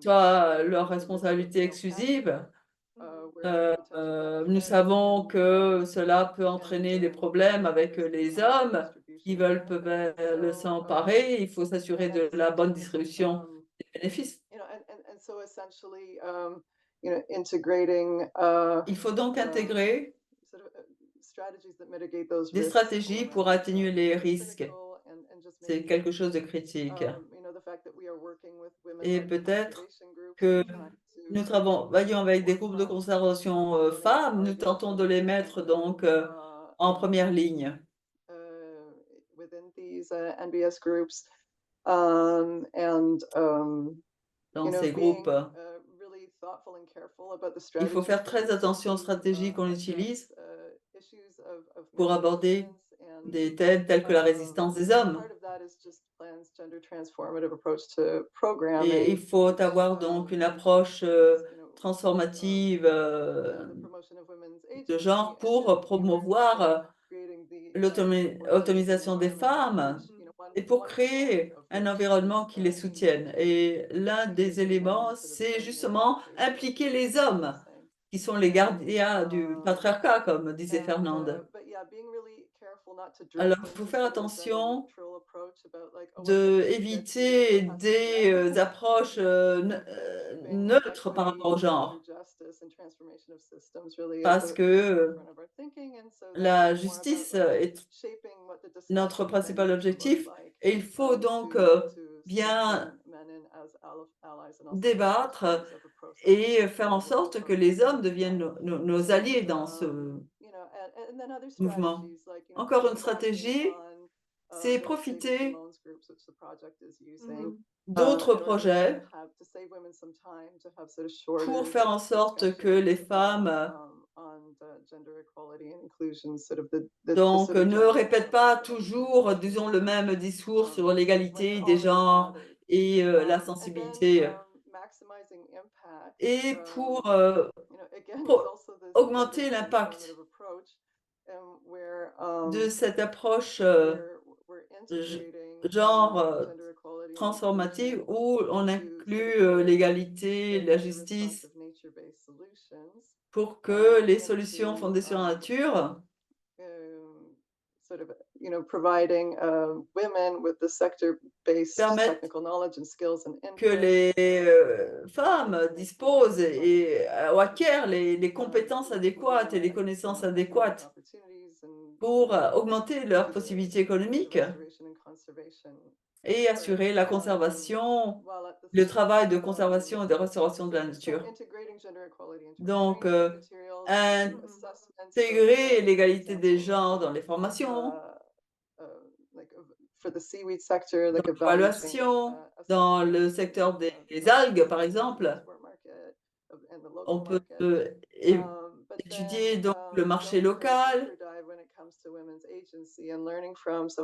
soient leur responsabilité exclusive, Nous savons que cela peut entraîner des problèmes avec les hommes qui peuvent le s'emparer. Il faut s'assurer de la bonne distribution des bénéfices. So essentially, integrating Il faut donc intégrer sort of, strategies that mitigate those des risks stratégies pour atténuer les risques. critical and just C'est maybe, quelque chose de critique. the fact that we are working with women Et led peut-être conservation groups que to nous travaillons avec des groupes de conservation femmes. Nous tentons de les mettre donc en première ligne. Within these NBS groups, and Dans ces groupes. really thoughtful and careful about the Il faut strategies faire très that we attention aux use, stratégies qu'on address, utilise issues of pour aborder resistance and, des thèmes tels que la résistance des hommes. part of that is just Plan's gender transformative approach to programming. Et il faut avoir donc une approche transformative the promotion of women's de agency genre and pour then promouvoir creating the, l'autonomisation des femmes et pour créer un environnement qui les soutienne. Et l'un des éléments, c'est justement impliquer les hommes, qui sont les gardiens du patriarcat, comme disait Fernande. Alors, il faut faire attention d'éviter des approches neutres par rapport au genre, parce que la justice est notre principal objectif et il faut donc bien débattre et faire en sorte que les hommes deviennent nos alliés dans ce mouvement. Encore une stratégie, c'est profiter d'autres projets pour faire en sorte que les femmes donc ne répètent pas toujours, disons, le même discours sur l'égalité des genres et la sensibilité. Et pour augmenter l'impact de cette approche genre transformative où on inclut l'égalité, la justice, pour que les solutions fondées sur la nature permettent que les femmes disposent et acquièrent les compétences adéquates et les connaissances adéquates pour augmenter leurs possibilités économiques et assurer la conservation, le travail de conservation et de restauration de la nature. Donc, intégrer l'égalité des genres dans les formations, dans l'évaluation, dans le secteur des algues, par exemple. On peut étudier donc le marché local,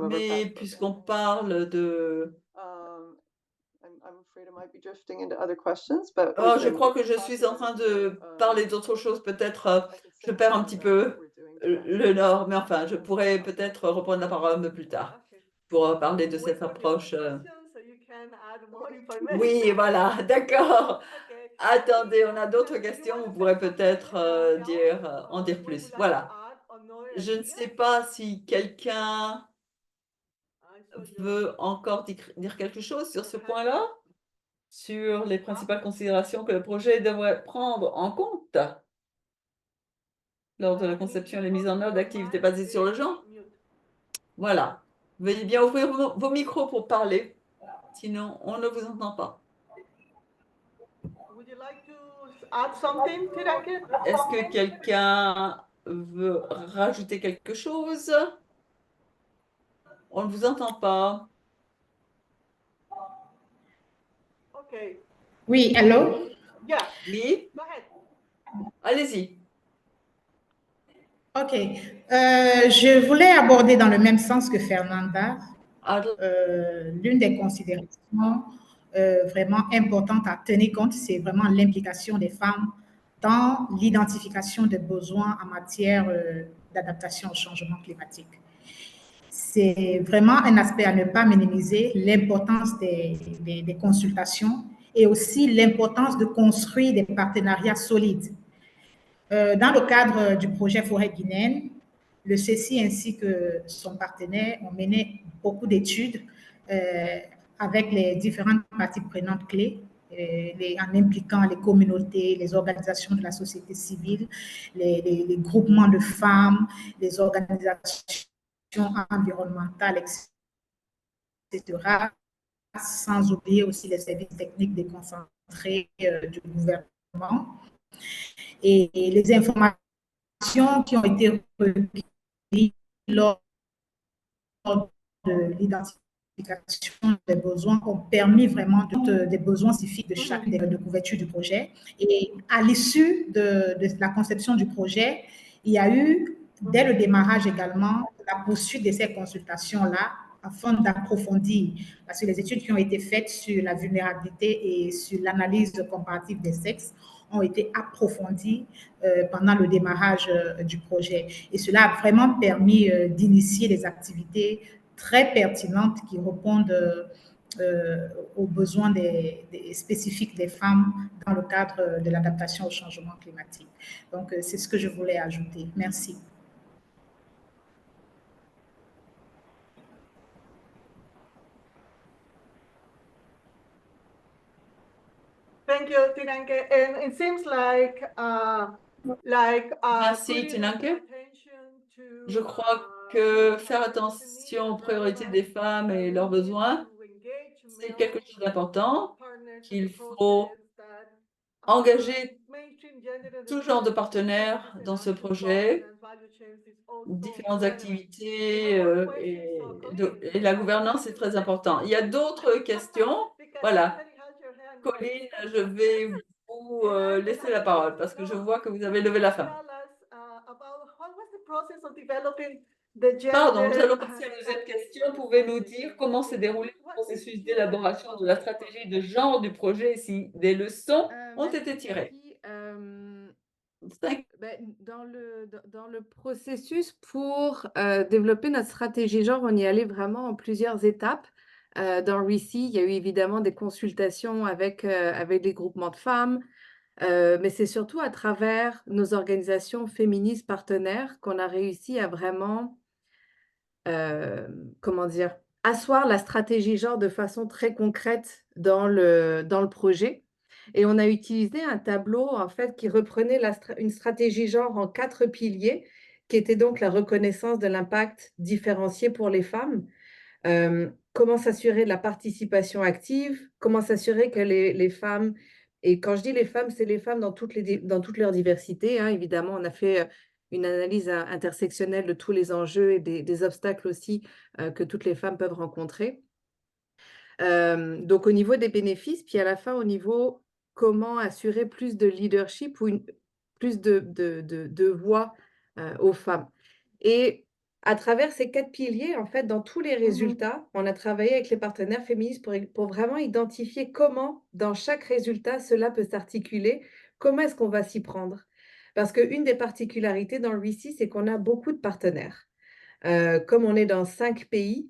mais puisqu'on parle de... Oh, je crois que je suis en train de parler d'autre chose, peut-être je perds un petit peu le nord, mais enfin, je pourrais peut-être reprendre la parole un peu plus tard pour parler de cette approche. Oui, voilà, d'accord. Attendez, on a d'autres questions, vous pourrez peut-être en dire plus. Voilà. Je ne sais pas si quelqu'un veut encore dire quelque chose sur ce point-là, sur les principales considérations que le projet devrait prendre en compte lors de la conception et la mise en œuvre d'activités basées sur le genre. Voilà. Veuillez bien ouvrir vos micros pour parler, sinon on ne vous entend pas. Est-ce que quelqu'un veut rajouter quelque chose? On ne vous entend pas. Oui, allô? Oui? Allez-y. OK. Je voulais aborder dans le même sens que Fernanda l'une des considérations vraiment importantes à tenir compte, c'est vraiment l'implication des femmes dans l'identification des besoins en matière d'adaptation au changement climatique. C'est vraiment un aspect à ne pas minimiser, l'importance des consultations et aussi l'importance de construire des partenariats solides. Dans le cadre du projet Forêt guinéenne, le CECI ainsi que son partenaire ont mené beaucoup d'études avec les différentes parties prenantes clés, en impliquant les communautés, les organisations de la société civile, les groupements de femmes, les organisations environnementales, etc., sans oublier aussi les services techniques déconcentrés du gouvernement. Et les informations qui ont été recueillies lors de l'identification des besoins ont permis vraiment des besoins spécifiques de chaque de couverture du projet. Et à l'issue de la conception du projet, il y a eu, dès le démarrage également, la poursuite de ces consultations-là afin d'approfondir, parce que les études qui ont été faites sur la vulnérabilité et sur l'analyse comparative des sexes ont été approfondies pendant le démarrage du projet. Et cela a vraiment permis d'initier des activités très pertinentes qui répondent aux besoins spécifiques des femmes dans le cadre de l'adaptation au changement climatique. Donc, c'est ce que je voulais ajouter. Merci. Thank you, Tinanke. And it seems like Merci, Tinanke. Je crois que faire attention aux priorités des femmes et leurs besoins, c'est quelque chose d'important, qu'il faut engager tout genre de partenaires dans ce projet, différentes activités et la gouvernance est très important. Il y a d'autres questions? Voilà. Colline, je vais vous laisser la parole parce que je vois que vous avez levé la main. Pardon, nous allons passer à la deuxième question. Pouvez-vous nous dire comment s'est déroulé le processus d'élaboration de la stratégie de genre du projet et si des leçons ont été tirées? Dans le processus pour développer notre stratégie genre, on y allait vraiment en plusieurs étapes. Dans RECI, il y a eu évidemment des consultations avec des groupements de femmes, mais c'est surtout à travers nos organisations féministes partenaires qu'on a réussi à vraiment, comment dire, asseoir la stratégie genre de façon très concrète dans le projet. Et on a utilisé un tableau en fait qui reprenait une stratégie genre en 4 piliers, qui était donc la reconnaissance de l'impact différencié pour les femmes, comment s'assurer de la participation active, comment s'assurer que les femmes, et quand je dis les femmes, c'est les femmes dans toute leur diversité, hein, évidemment, on a fait une analyse intersectionnelle de tous les enjeux et des obstacles aussi que toutes les femmes peuvent rencontrer. Donc au niveau des bénéfices, puis à la fin au niveau comment assurer plus de leadership ou plus de voix aux femmes. Et à travers ces 4 piliers, en fait, dans tous les résultats, on a travaillé avec les partenaires féministes pour vraiment identifier comment, dans chaque résultat, cela peut s'articuler, comment est-ce qu'on va s'y prendre. Parce qu'une des particularités dans le RECI, c'est qu'on a beaucoup de partenaires. Comme on est dans 5 pays,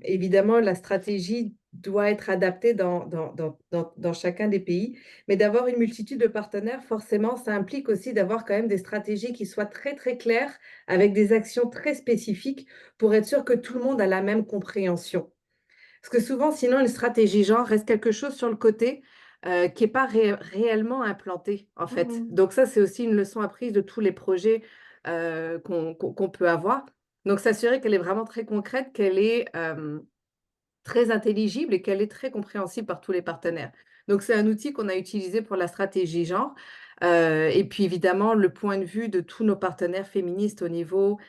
évidemment, la stratégie doit être adaptée dans chacun des pays, mais d'avoir une multitude de partenaires, forcément, ça implique aussi d'avoir quand même des stratégies qui soient très, très claires, avec des actions très spécifiques pour être sûr que tout le monde a la même compréhension. Parce que souvent, sinon, une stratégie genre reste quelque chose sur le côté qui n'est pas réellement implanté, en fait. Donc ça, c'est aussi une leçon apprise de tous les projets qu'on peut avoir. Donc, s'assurer qu'elle est vraiment très concrète, qu'elle est très intelligible et qu'elle est très compréhensible par tous les partenaires. Donc, c'est un outil qu'on a utilisé pour la stratégie genre. Et puis, évidemment, le point de vue de tous nos partenaires féministes au niveau,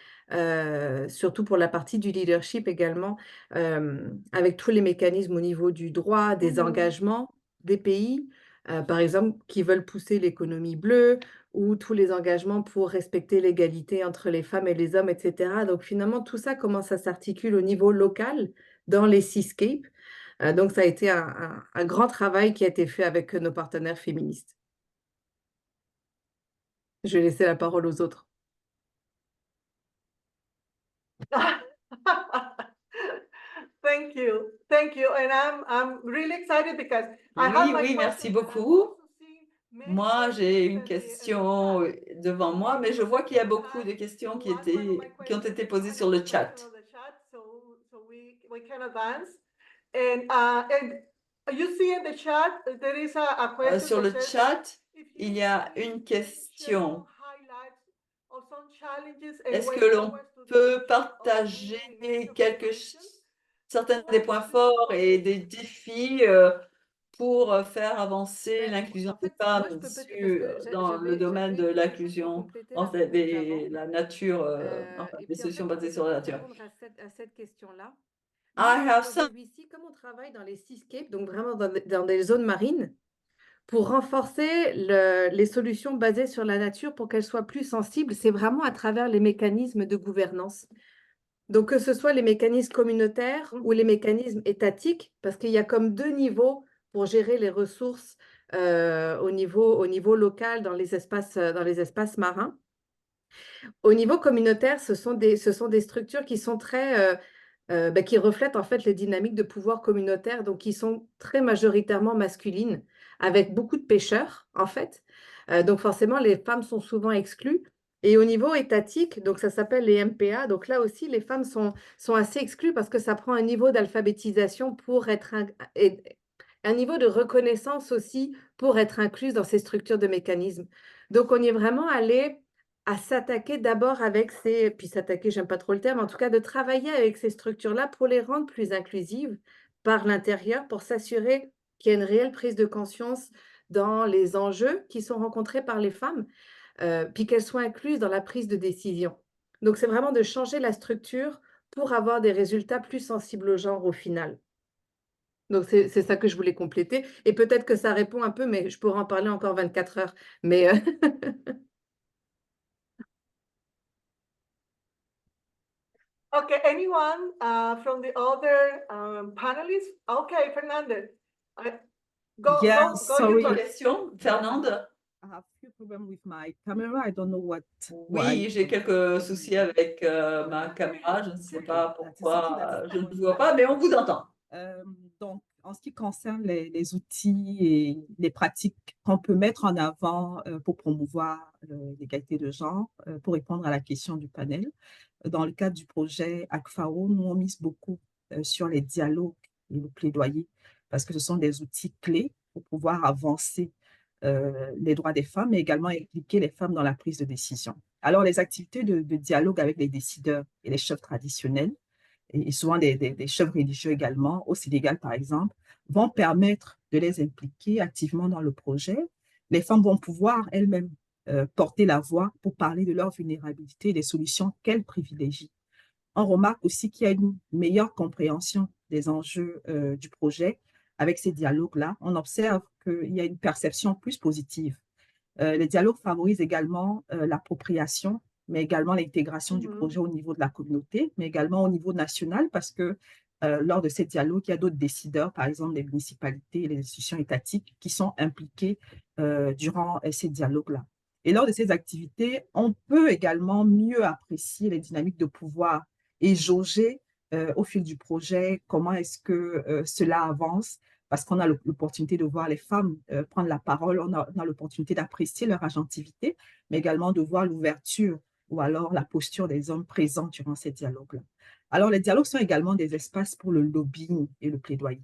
surtout pour la partie du leadership également, avec tous les mécanismes au niveau du droit, des engagements des pays, par exemple, qui veulent pousser l'économie bleue, ou tous les engagements pour respecter l'égalité entre les femmes et les hommes, etc. Donc finalement, tout ça commence à s'articuler au niveau local dans les seascapes. Donc ça a été un grand travail qui a été fait avec nos partenaires féministes. Je vais laisser la parole aux autres. Thank you. Thank you. And I'm really excited because Oui, merci beaucoup. Moi, j'ai une question devant moi, mais je vois qu'il y a beaucoup de questions qui ont été posées sur le chat. We can advance. And you see in the chat, there is a question Sur le that says, chat, if il you y a please une share question. some highlights of some challenges and Est-ce ways que l'on forward to the peut issue of partager women in education? certains des points forts et des défis pour faire avancer Ben, l'inclusion en des fait, moi, femmes je peux peut-être, parce que dans le domaine de j'avais quelque chose pour l'inclusion, compléter en la fait, réponse d'avant. la nature, enfin, Et des puis, en solutions fait, basées sur la pour nature. répondre à cette question-là, I nous, dans le have projet some. WICI, comme on travaille dans les seascapes, donc vraiment dans des zones marines, pour renforcer les solutions basées sur la nature pour qu'elles soient plus sensibles, c'est vraiment à travers les mécanismes de gouvernance. Donc, que ce soit les mécanismes communautaires ou les mécanismes étatiques, parce qu'il y a comme deux niveaux pour gérer les ressources au niveau local dans les espaces marins. Au niveau communautaire, ce sont des structures qui sont très, qui reflètent en fait les dynamiques de pouvoir communautaire, donc qui sont très majoritairement masculines, avec beaucoup de pêcheurs en fait. Donc forcément, les femmes sont souvent exclues. Et au niveau étatique, donc ça s'appelle les MPA, donc là aussi, les femmes sont assez exclues parce que ça prend un niveau d'alphabétisation pour être un niveau de reconnaissance aussi pour être incluse dans ces structures de mécanismes. Donc on y est vraiment allé à s'attaquer d'abord avec puis s'attaquer, j'aime pas trop le terme, en tout cas de travailler avec ces structures-là pour les rendre plus inclusives par l'intérieur, pour s'assurer qu'il y a une réelle prise de conscience dans les enjeux qui sont rencontrés par les femmes, puis qu'elles soient incluses dans la prise de décision. Donc c'est vraiment de changer la structure pour avoir des résultats plus sensibles au genre au final. Donc c'est ça que je voulais compléter et peut-être que ça répond un peu, mais je pourrais en parler encore 24 heures. Mais Okay, anyone from the other panelists? Okay, Fernandez. Go, Yeah, go, go sorry. you first. Question, Fernande? I have few problems with my camera. I don't know why. Oui, j'ai quelques soucis avec ma caméra. Je ne sais pas pourquoi je ne vous vois pas, mais on vous entend. Donc, en ce qui concerne les outils et les pratiques qu'on peut mettre en avant pour promouvoir l'égalité de genre, pour répondre à la question du panel, dans le cadre du projet ACFAO, nous on mise beaucoup sur les dialogues et le plaidoyer, parce que ce sont des outils clés pour pouvoir avancer les droits des femmes, mais également impliquer les femmes dans la prise de décision. Alors, les activités de dialogue avec les décideurs et les chefs traditionnels, et souvent des chefs religieux également, au Sénégal par exemple, vont permettre de les impliquer activement dans le projet. Les femmes vont pouvoir elles-mêmes porter la voix pour parler de leur vulnérabilité et des solutions qu'elles privilégient. On remarque aussi qu'il y a une meilleure compréhension des enjeux du projet. Avec ces dialogues-là, on observe qu'il y a une perception plus positive. Les dialogues favorisent également l'appropriation, mais également l'intégration du projet au niveau de la communauté, mais également au niveau national, parce que lors de ces dialogues, il y a d'autres décideurs, par exemple les municipalités et les institutions étatiques, qui sont impliqués durant ces dialogues-là. Et lors de ces activités, on peut également mieux apprécier les dynamiques de pouvoir et jauger au fil du projet comment est-ce que cela avance, parce qu'on a l'opportunité de voir les femmes prendre la parole, on a l'opportunité d'apprécier leur agentivité, mais également de voir l'ouverture ou alors la posture des hommes présents durant ces dialogues-là. Alors, les dialogues sont également des espaces pour le lobbying et le plaidoyer.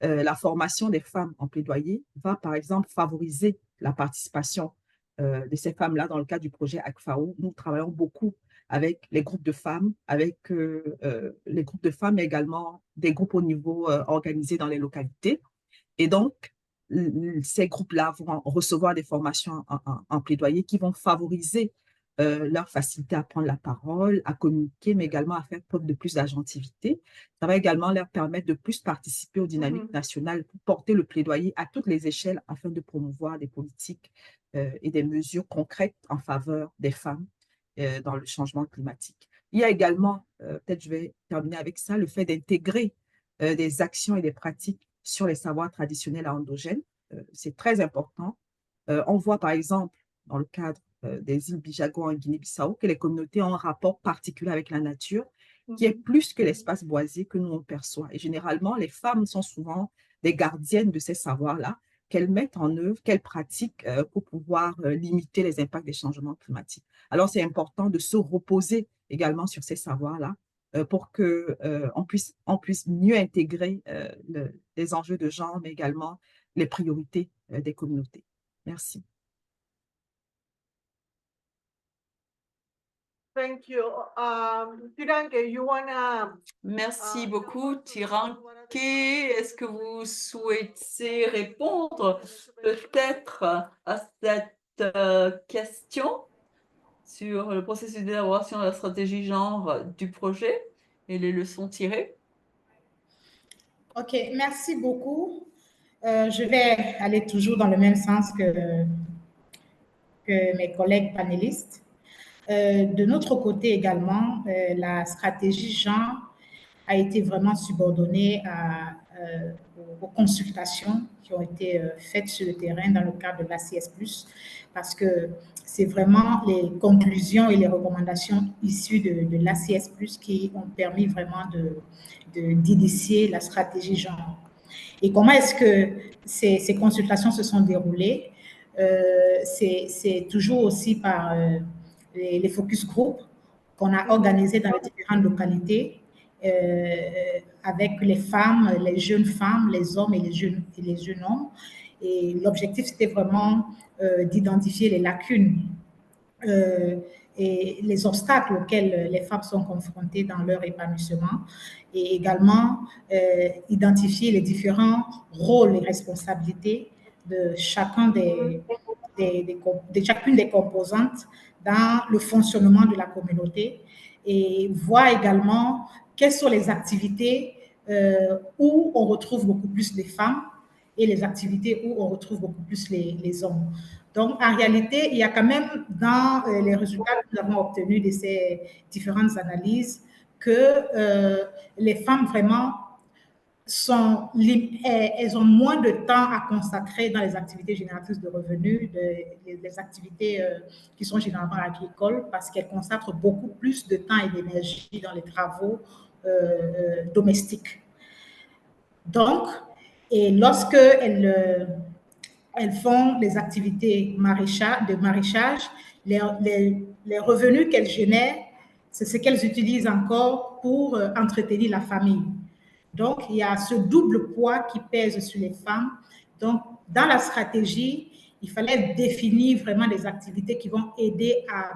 La formation des femmes en plaidoyer va, par exemple, favoriser la participation de ces femmes-là dans le cadre du projet ACFAO. Nous travaillons beaucoup avec les groupes de femmes, mais également des groupes au niveau organisés dans les localités. Et donc, ces groupes-là vont recevoir des formations en plaidoyer qui vont favoriser leur facilité à prendre la parole, à communiquer, mais également à faire preuve de plus d'agentivité. Ça va également leur permettre de plus participer aux dynamiques nationales pour porter le plaidoyer à toutes les échelles afin de promouvoir des politiques et des mesures concrètes en faveur des femmes dans le changement climatique. Il y a également, peut-être je vais terminer avec ça, le fait d'intégrer des actions et des pratiques sur les savoirs traditionnels endogènes. C'est très important. On voit par exemple, dans le cadre des îles Bijago en Guinée-Bissau, que les communautés ont un rapport particulier avec la nature qui est plus que l'espace boisé que nous on perçoit. Et généralement, les femmes sont souvent des gardiennes de ces savoirs-là, qu'elles mettent en œuvre, qu'elles pratiquent pour pouvoir limiter les impacts des changements climatiques. Alors, c'est important de se reposer également sur ces savoirs-là pour qu'on puisse mieux intégrer les enjeux de genre, mais également les priorités des communautés. Merci. Thank you. Tiranke, you wanna Merci beaucoup, Tiranke. Est-ce que vous souhaitez répondre peut-être à cette question sur le processus d'élaboration de la stratégie genre du projet et les leçons tirées? OK, merci beaucoup. Je vais aller toujours dans le même sens que mes collègues panélistes. De notre côté également, la stratégie genre a été vraiment subordonnée aux consultations qui ont été faites sur le terrain dans le cadre de l'ACS+, parce que c'est vraiment les conclusions et les recommandations issues de l'ACS+, qui ont permis vraiment d'initier la stratégie genre. Et comment est-ce que ces consultations se sont déroulées? C'est toujours aussi par les focus group qu'on a organisés dans les différentes localités avec les femmes, les jeunes femmes, les hommes et les jeunes hommes. Et l'objectif, c'était vraiment d'identifier les lacunes et les obstacles auxquels les femmes sont confrontées dans leur épanouissement et également identifier les différents rôles et responsabilités de chacune des composantes dans le fonctionnement de la communauté et voir également quelles sont les activités où on retrouve beaucoup plus les femmes et les activités où on retrouve beaucoup plus les hommes. Donc, en réalité, il y a quand même dans les résultats que nous avons obtenus de ces différentes analyses que les femmes vraiment elles ont moins de temps à consacrer dans les activités génératrices de revenus, les activités qui sont généralement agricoles, parce qu'elles consacrent beaucoup plus de temps et d'énergie dans les travaux domestiques. Donc, et lorsque elles font les activités de maraîchage, les revenus qu'elles génèrent, c'est ce qu'elles utilisent encore pour entretenir la famille. Donc, il y a ce double poids qui pèse sur les femmes. Donc, dans la stratégie, il fallait définir vraiment des activités qui vont aider à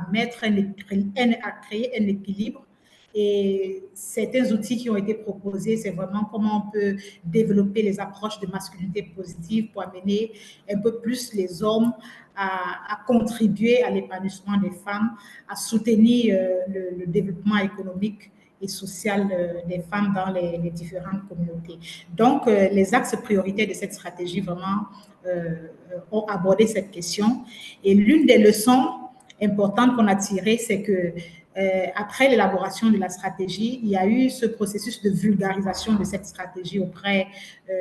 créer un équilibre. Et certains outils qui ont été proposés, c'est vraiment comment on peut développer les approches de masculinité positive pour amener un peu plus les hommes à contribuer à l'épanouissement des femmes, à soutenir le développement économique et social des femmes dans les différentes communautés. Donc, les axes prioritaires de cette stratégie vraiment ont abordé cette question. Et l'une des leçons importantes qu'on a tirées, c'est que après l'élaboration de la stratégie, il y a eu ce processus de vulgarisation de cette stratégie auprès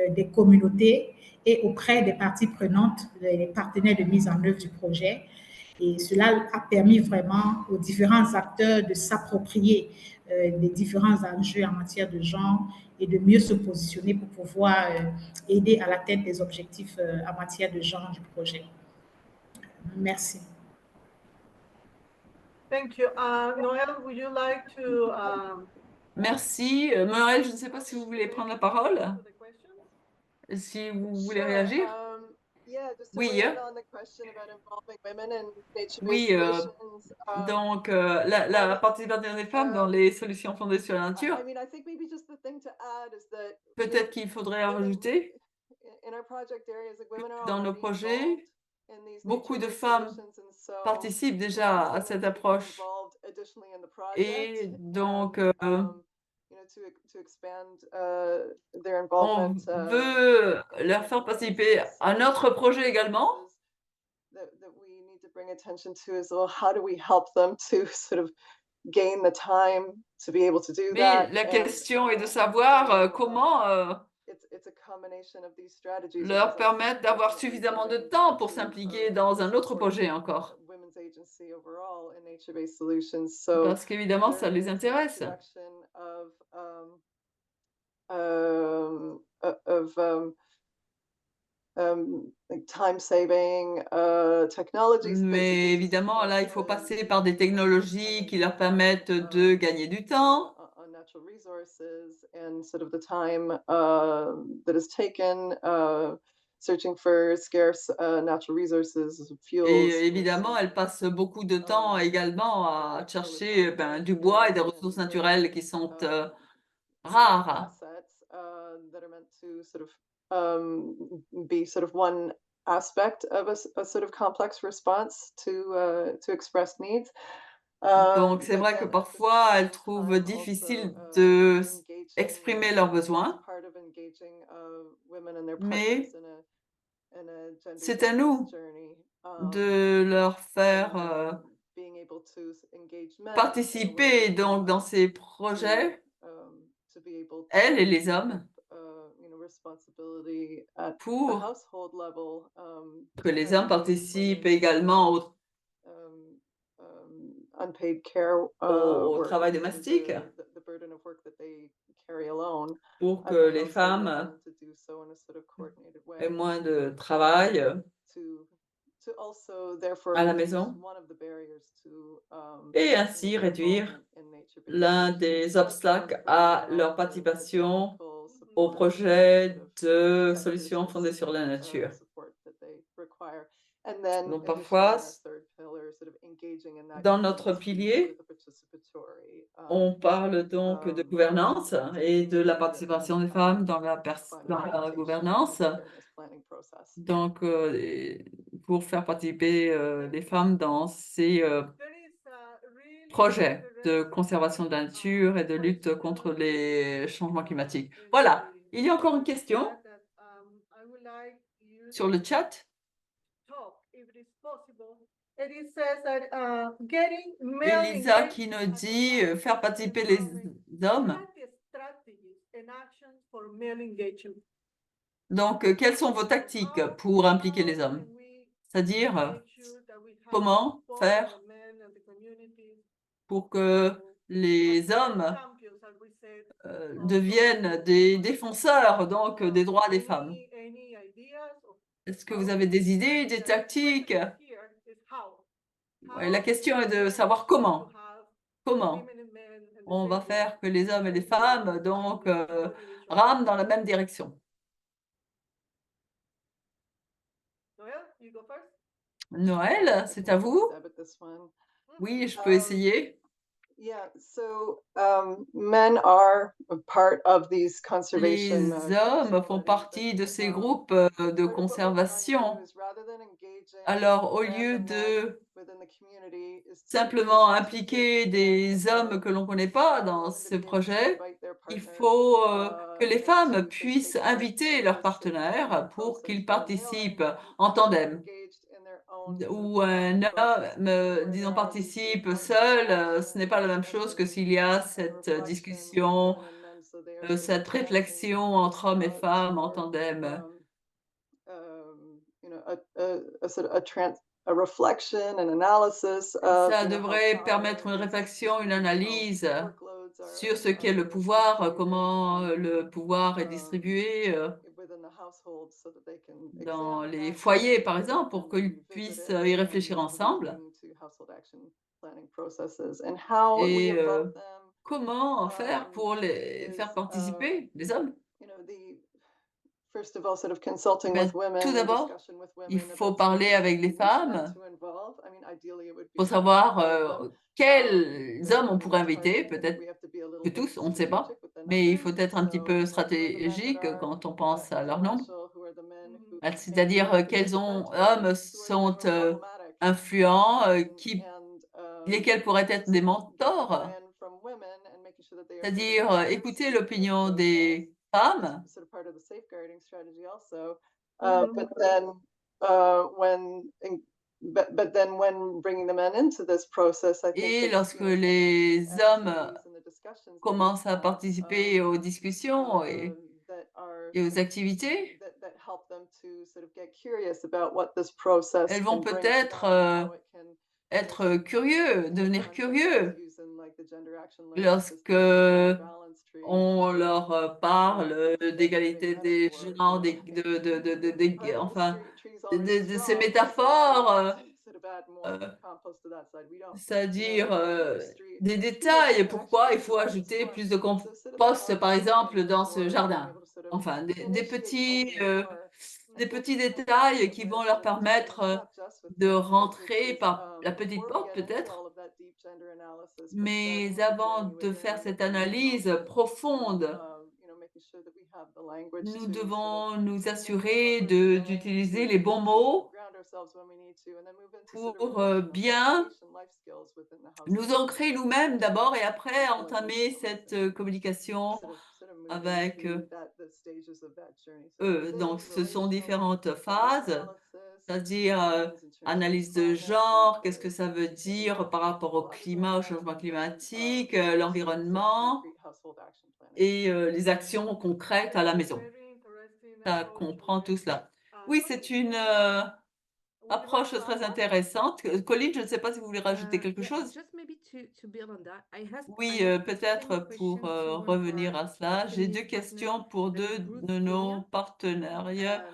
des communautés et auprès des parties prenantes, les partenaires de mise en œuvre du projet. Et cela a permis vraiment aux différents acteurs de s'approprier les différents enjeux en matière de genre et de mieux se positionner pour pouvoir aider à l'atteinte des objectifs en matière de genre du projet. Merci. Thank you. Noël, would you like to Merci. Noël, je ne sais pas si vous voulez prendre la parole, si vous voulez réagir. Oui, oui, donc la participation des femmes dans les solutions fondées sur la nature, peut-être qu'il faudrait rajouter que dans nos projets, beaucoup de femmes participent déjà à cette approche et donc on veut leur faire participer à notre projet également. Mais la question est de savoir comment leur permettre d'avoir suffisamment de temps pour s'impliquer dans un autre projet encore. Parce qu'évidemment, ça les intéresse. like time-saving technologies. Mais évidemment, là, il faut passer par des technologies qui leur permettent de gagner du temps. On natural resources and sort of the time that is taken searching for scarce natural resources, fuels. Et évidemment, elles passent beaucoup de temps également à chercher du bois et des ressources naturelles qui sont rares. Assets that are meant to sort of be sort of one aspect of a sort of complex response to express needs. Donc, c'est vrai que parfois, elles trouvent difficile de exprimer leurs besoins, mais c'est à nous de leur faire participer donc dans ces projets, elles et les hommes, pour que les hommes participent également au unpaid care au work, travail and domestique, the burden of work that they carry alone. pour que And les also femmes them to do so in a sort of coordinated way. aient moins de travail To also therefore à la reduce maison one of the barriers to et ainsi réduire l'un des obstacles à leur participation au projet de solutions fondées sur la nature. Donc parfois, dans notre pilier, on parle donc de gouvernance et de la participation des femmes dans la gouvernance. Donc, pour faire participer les femmes dans ces projets de conservation de la nature et de lutte contre les changements climatiques. Voilà, il y a encore une question sur le chat. Elisa qui nous dit faire participer les hommes. Donc, quelles sont vos tactiques pour impliquer les hommes? C'est-à-dire, comment faire pour que les hommes deviennent des défenseurs donc des droits des femmes? Est-ce que vous avez des idées, des tactiques? Ouais, la question est de savoir comment. Comment on va faire que les hommes et les femmes donc rament dans la même direction. Noël, c'est à vous? Oui, je peux essayer. Yeah, so men are a part of these conservation. Les hommes font partie de ces groupes de conservation. Alors, au lieu de simplement impliquer des hommes que l'on ne connaît pas dans ce projet, il faut que les femmes puissent inviter leurs partenaires pour qu'ils participent en tandem. Ou un homme, disons, participe seul, ce n'est pas la même chose que s'il y a cette discussion, cette réflexion entre hommes et femmes en tandem. Ça devrait permettre une réflexion, une analyse sur ce qu'est le pouvoir, comment le pouvoir est distribué dans les foyers, par exemple, pour qu'ils puissent y réfléchir ensemble. Et comment faire pour les faire participer, les hommes? Tout d'abord, il faut parler avec les femmes pour savoir quels hommes on pourrait inviter, peut-être que tous, on ne sait pas, mais il faut être un petit peu stratégique quand on pense à leur nom. C'est-à-dire quels hommes sont influents, lesquels pourraient être des mentors. C'est-à-dire écouter l'opinion des femmes. Et lorsque les hommes commencent à participer aux discussions et aux activités, elles vont peut-être être curieux, devenir curieux lorsque on leur parle d'égalité des genres, enfin, de ces métaphores, c'est-à-dire des détails. Pourquoi il faut ajouter plus de compost, par exemple, dans ce jardin. Enfin, des petits détails qui vont leur permettre de rentrer par la petite porte, peut-être. Mais avant de faire cette analyse profonde, nous devons nous assurer d'utiliser les bons mots pour bien nous ancrer nous-mêmes d'abord et après entamer cette communication avec eux. Donc, ce sont différentes phases, c'est-à-dire analyse de genre, qu'est-ce que ça veut dire par rapport au climat, au changement climatique, l'environnement et les actions concrètes à la maison. Ça comprend tout cela. Oui, c'est une approche très intéressante. Colline, je ne sais pas si vous voulez rajouter quelque chose. Oui, peut-être pour revenir à cela, j'ai deux questions pour deux de nos partenariats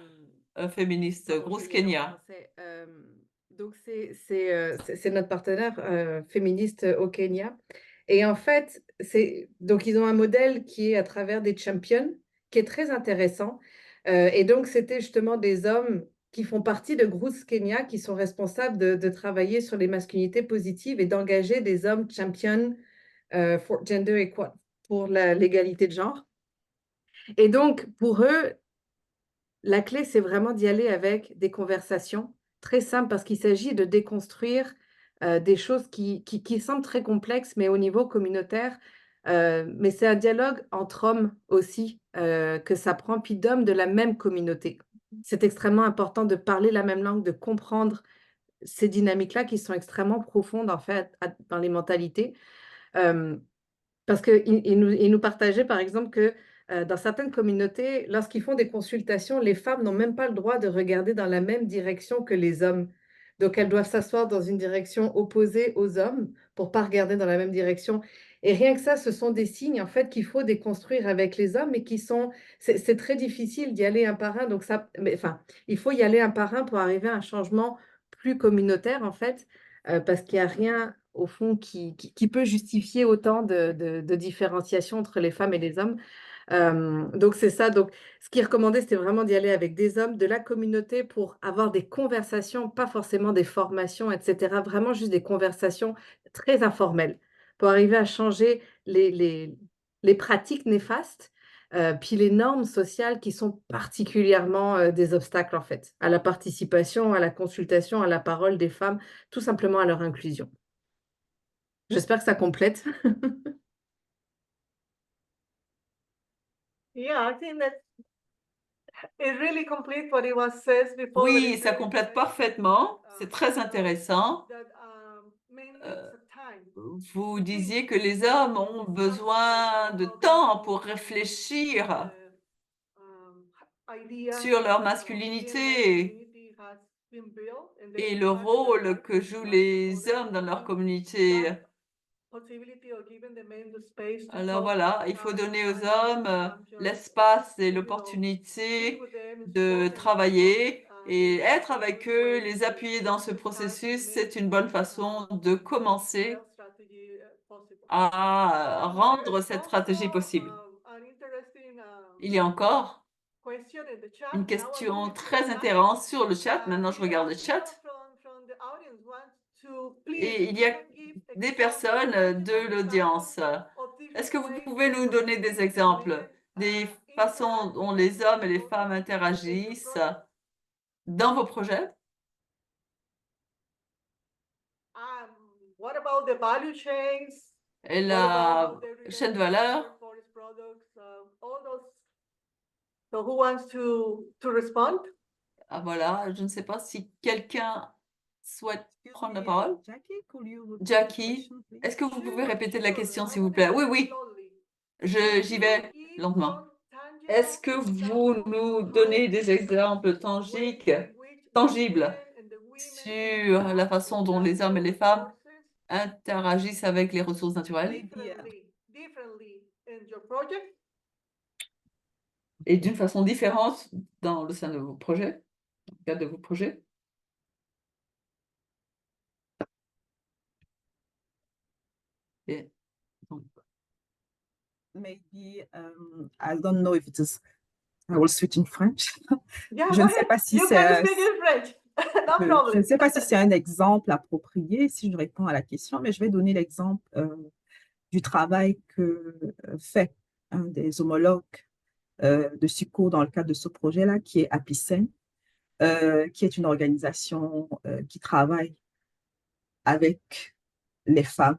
féministes. Grosse Kenya. Donc, c'est notre partenaire féministe au Kenya. Et en fait, donc ils ont un modèle qui est à travers des champions, qui est très intéressant. Et donc, c'était justement des hommes qui font partie de Grouse Kenya, qui sont responsables de travailler sur les masculinités positives et d'engager des hommes champions for gender equality, pour l'égalité de genre. Et donc, pour eux, la clé, c'est vraiment d'y aller avec des conversations très simples parce qu'il s'agit de déconstruire des choses qui semblent très complexes, mais au niveau communautaire. Mais c'est un dialogue entre hommes aussi que ça prend, puis d'hommes de la même communauté. C'est extrêmement important de parler la même langue, de comprendre ces dynamiques-là qui sont extrêmement profondes en fait dans les mentalités. Parce qu'ils nous partageaient par exemple que dans certaines communautés, lorsqu'ils font des consultations, les femmes n'ont même pas le droit de regarder dans la même direction que les hommes. Donc, elles doivent s'asseoir dans une direction opposée aux hommes pour pas regarder dans la même direction. Et rien que ça, ce sont des signes en fait qu'il faut déconstruire avec les hommes et qui sont, c'est très difficile d'y aller un par un. Donc ça, enfin, il faut y aller un par un pour arriver à un changement plus communautaire en fait, parce qu'il n'y a rien au fond qui peut justifier autant de différenciation entre les femmes et les hommes. Donc c'est ça. Donc ce qui est recommandé, c'était vraiment d'y aller avec des hommes de la communauté pour avoir des conversations, pas forcément des formations, etc. Vraiment juste des conversations très informelles pour arriver à changer les pratiques néfastes, puis les normes sociales qui sont particulièrement des obstacles en fait à la participation, à la consultation, à la parole des femmes, tout simplement à leur inclusion. J'espère que ça complète. Yeah, I think that it really complete what it was says before. Oui, ça complète parfaitement. C'est très intéressant. Vous disiez que les hommes ont besoin de temps pour réfléchir sur leur masculinité et le rôle que jouent les hommes dans leur communauté. Alors voilà, il faut donner aux hommes l'espace et l'opportunité de travailler et être avec eux, les appuyer dans ce processus, c'est une bonne façon de commencer à rendre cette stratégie possible. Il y a encore une question très intéressante sur le chat. Maintenant, je regarde le chat. Et il y a des personnes de l'audience. Est-ce que vous pouvez nous donner des exemples des façons dont les hommes et les femmes interagissent dans vos projets? What about the value chains? Et la chaîne de valeur? So who wants to respond? Ah voilà, je ne sais pas si quelqu'un souhaite prendre la parole. Jackie, est-ce que vous pouvez répéter la question, s'il vous plaît? Oui, oui, j'y vais lentement. Est-ce que vous nous donnez des exemples tangibles sur la façon dont les hommes et les femmes interagissent avec les ressources naturelles? project? Et d'une façon différente dans le sein de vos projets, dans le cadre de vos projets? Et donc, Maybe, I don't know if it is, I will switch in French. Yeah, Je go ne sais ahead. pas si You c'est can speak in French. No je ne problem. sais pas si c'est un exemple approprié, si je réponds à la question, mais je vais donner l'exemple du travail que fait un des homologues de SUCO dans le cadre de ce projet-là, qui est Apicen, qui est une organisation qui travaille avec les femmes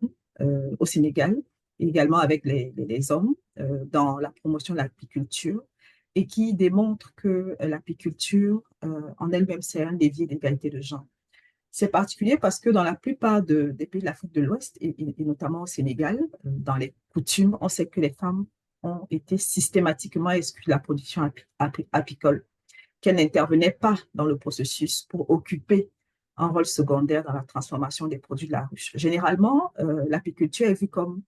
au Sénégal, et également avec les hommes dans la promotion de l'apiculture, et qui démontre que l'apiculture en elle-même, c'est un levier d'égalité de genre. C'est particulier parce que dans la plupart des pays de l'Afrique de l'Ouest, et notamment au Sénégal, dans les coutumes, on sait que les femmes ont été systématiquement exclues de la production apicole, qu'elles n'intervenaient pas dans le processus pour occuper un rôle secondaire dans la transformation des produits de la ruche. Généralement, l'apiculture est vue comme,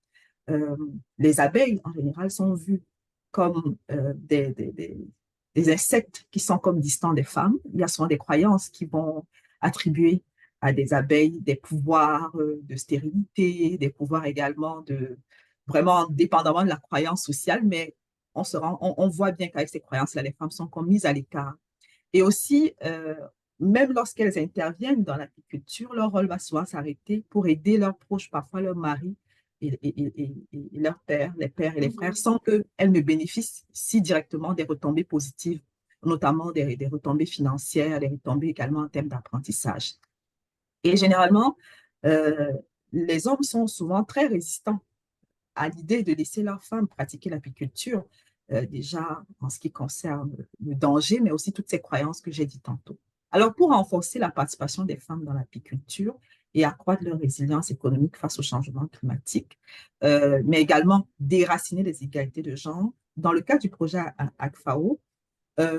les abeilles en général sont vues comme des insectes qui sont comme distants des femmes. Il y a souvent des croyances qui vont attribuer à des abeilles des pouvoirs de stérilité, des pouvoirs également vraiment dépendamment de la croyance sociale, mais on voit bien qu'avec ces croyances-là, les femmes sont comme mises à l'écart. Et aussi, même lorsqu'elles interviennent dans l'apiculture, leur rôle va souvent s'arrêter pour aider leurs proches, parfois leur mari et leurs pères, les pères et les frères, sans qu'elles ne bénéficient directement des retombées positives, notamment des retombées financières, des retombées également en termes d'apprentissage. Et généralement, les hommes sont souvent très résistants à l'idée de laisser leurs femmes pratiquer l'apiculture, déjà en ce qui concerne le danger, mais aussi toutes ces croyances que j'ai dit tantôt. Alors, pour renforcer la participation des femmes dans l'apiculture et accroître leur résilience économique face au changement climatique, mais également déraciner les inégalités de genre, dans le cadre du projet ACFAO,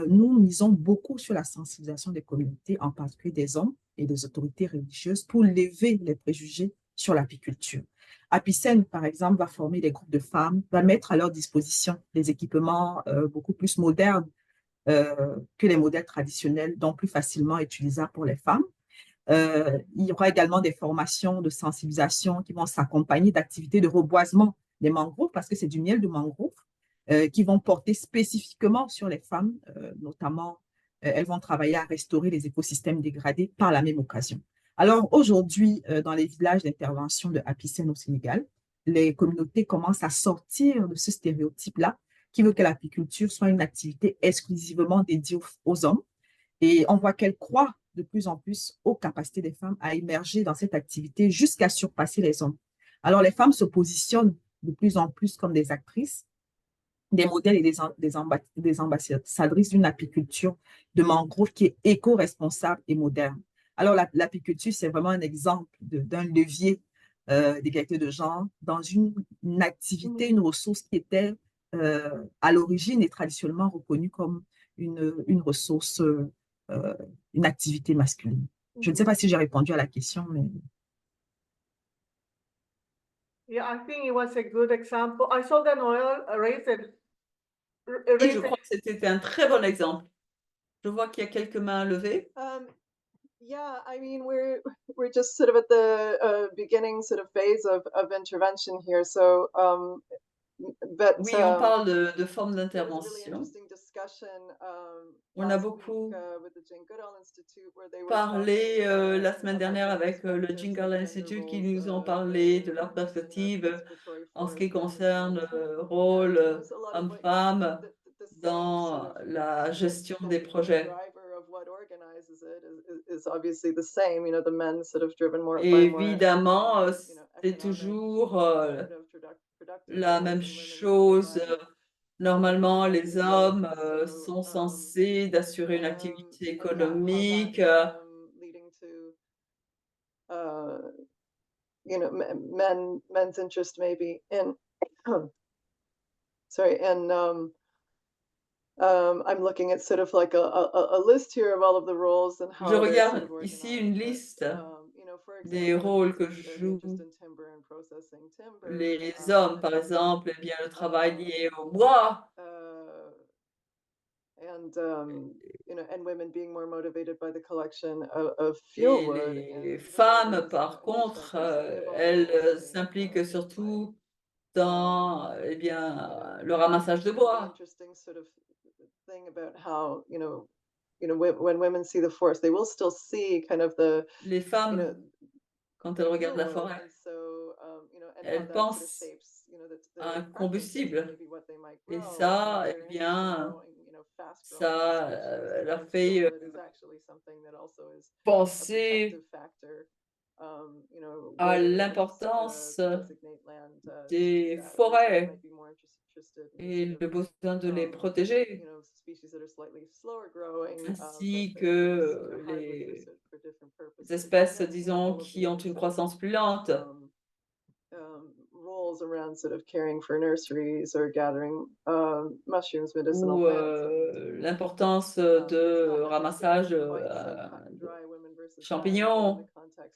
nous misons beaucoup sur la sensibilisation des communautés, en particulier des hommes et des autorités religieuses, pour lever les préjugés sur l'apiculture. Apicen, par exemple, va former des groupes de femmes, va mettre à leur disposition des équipements beaucoup plus modernes que les modèles traditionnels, donc plus facilement utilisables pour les femmes. Il y aura également des formations de sensibilisation qui vont s'accompagner d'activités de reboisement des mangroves, parce que c'est du miel de mangrove, qui vont porter spécifiquement sur les femmes, notamment elles vont travailler à restaurer les écosystèmes dégradés par la même occasion. Alors aujourd'hui, dans les villages d'intervention de Apicen au Sénégal, les communautés commencent à sortir de ce stéréotype-là qui veut que l'apiculture soit une activité exclusivement dédiée aux hommes. Et on voit qu'elle croit de plus en plus aux capacités des femmes à émerger dans cette activité jusqu'à surpasser les hommes. Alors les femmes se positionnent de plus en plus comme des actrices, des modèles et des ambassadrices d'une apiculture de mangrove qui est éco-responsable et moderne. Alors, l'apiculture, c'est vraiment un exemple d'un levier d'égalité de genre dans une activité, une ressource qui était à l'origine et traditionnellement reconnue comme une ressource, une activité masculine. Je ne sais pas si j'ai répondu à la question, mais... Yeah, I think it was a good example. I saw that Noel raised it. Et je crois que c'était un très bon exemple. Je vois qu'il y a quelques mains levées. Yeah, I mean, we're just sort of at the beginning sort of phase of intervention here. So, but Oui, on parle de formes really d'intervention. interesting discussion. On a last beaucoup week, with the Jane Goodall Institute, where they were parlé talking, la semaine about dernière their avec le perspectives Jane and Goodall gender Institute qui roles, nous ont parlé de leur in perspective participatory en ce qui forest concerne management. le rôle And it was a lot of like homme-femme the same dans sort of la gestion des projets. driver of what organizes it is obviously the same. You know, the men sort of driven more by more, Évidemment, you know, c'est economic, toujours productive la goals, même and women more chose. by Normalement, les business hommes goals. So, sont censés d'assurer une activité économique. Leading to, you know, men's interest maybe in, sorry, and I'm looking at sort of like a list here of all of the roles and Je how they're sort regarde of ici organized. une But, liste you know, des rôles que jouent les hommes, par exemple, eh bien, le travail lié au bois. And women being more motivated by the collection of Et fuel wood. les femmes, par contre, elles s'impliquent surtout dans, eh bien, le ramassage de bois. Interesting sort of thing about how, when women see the forest, they will still see kind of the, Les femmes, quand elles regardent la forêt, elles pensent à un combustible. Et ça, eh bien, ça leur fait penser à l'importance des forêts et le besoin de les protéger, ainsi que les espèces, disons, qui ont une croissance plus lente. Roles around sort of caring for nurseries or gathering mushrooms, medicinal Ou plants. l'importance de ramassage champignons.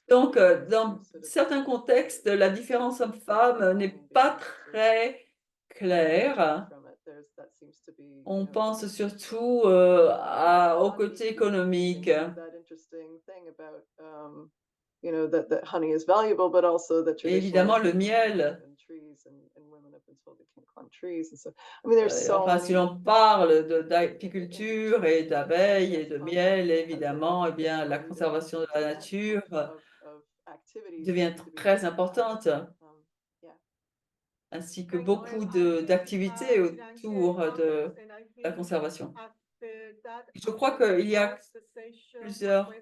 Donc, dans certains contextes, la différence homme-femme n'est pas très claire. On pense surtout au côté économique. Et évidemment, le miel. Enfin, si l'on parle d'apiculture et d'abeilles et de miel, évidemment, eh bien, la conservation de la nature devient très importante, ainsi que beaucoup d'activités autour de la conservation. Je crois qu'il y a plusieurs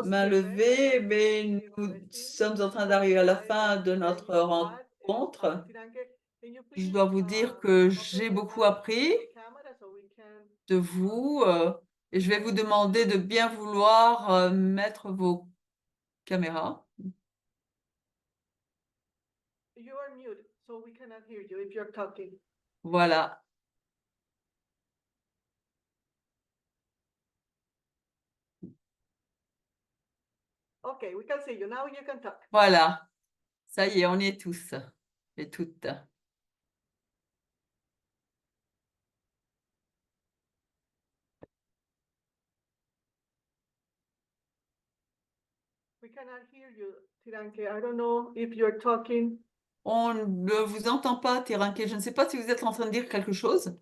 mains levées, mais nous sommes en train d'arriver à la fin de notre rencontre. Je dois vous dire que j'ai beaucoup appris de vous et je vais vous demander de bien vouloir mettre vos caméras. Voilà. Okay, we can see you. Now you can talk. Voilà. Ça y est, on y est tous et toutes. We cannot hear you, Tiranke. I don't know if you're talking. On ne vous entend pas, Tiranke. Je ne sais pas si vous êtes en train de dire quelque chose.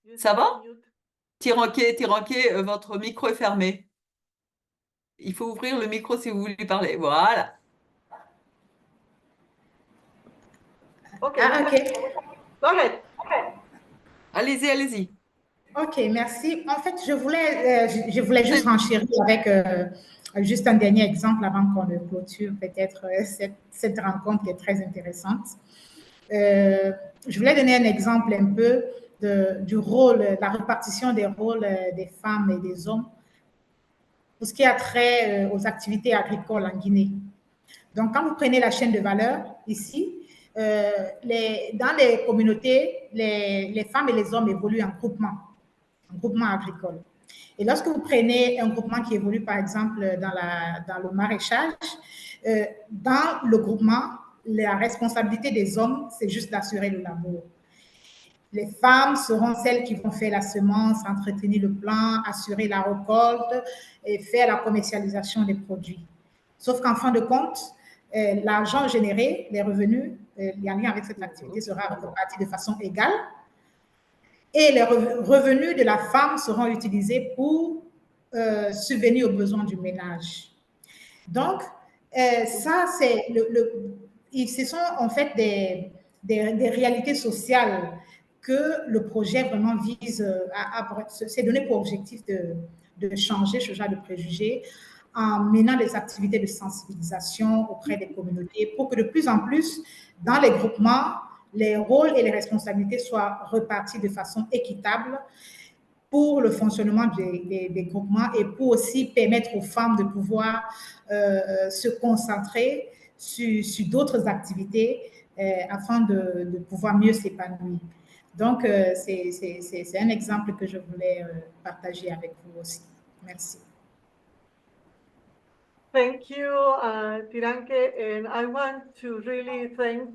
You Ça still va? mute. Tiranke, votre micro est fermé. Il faut ouvrir le micro si vous voulez parler. Voilà. Okay. Ah, ok. Go ahead. Allez-y, allez-y. Ok, merci. En fait, je voulais juste renchérir avec juste un dernier exemple avant qu'on ne clôture peut-être cette rencontre qui est très intéressante. Je voulais donner un exemple un peu du rôle, la répartition des rôles des femmes et des hommes pour ce qui a trait aux activités agricoles en Guinée. Donc, quand vous prenez la chaîne de valeur ici, dans les communautés, les femmes et les hommes évoluent en groupement agricole. Et lorsque vous prenez un groupement qui évolue, par exemple, dans le maraîchage, dans le groupement, la responsabilité des hommes, c'est juste d'assurer le labour. Les femmes seront celles qui vont faire la semence, entretenir le plant, assurer la récolte et faire la commercialisation des produits. Sauf qu'en fin de compte, l'argent généré, les revenus, en lien avec cette activité sera réparti de façon égale. Et les revenus de la femme seront utilisés pour subvenir aux besoins du ménage. Donc, ça, ce sont en fait des réalités sociales que le projet vraiment vise c'est donné pour objectif de changer ce genre de préjugés en menant des activités de sensibilisation auprès des communautés pour que de plus en plus, dans les groupements, les rôles et les responsabilités soient repartis de façon équitable pour le fonctionnement des groupements et pour aussi permettre aux femmes de pouvoir se concentrer sur d'autres activités afin de pouvoir mieux s'épanouir. Donc, c'est un exemple que je voulais partager avec vous aussi. Merci. Thank you, Tiranke, and I want to really thank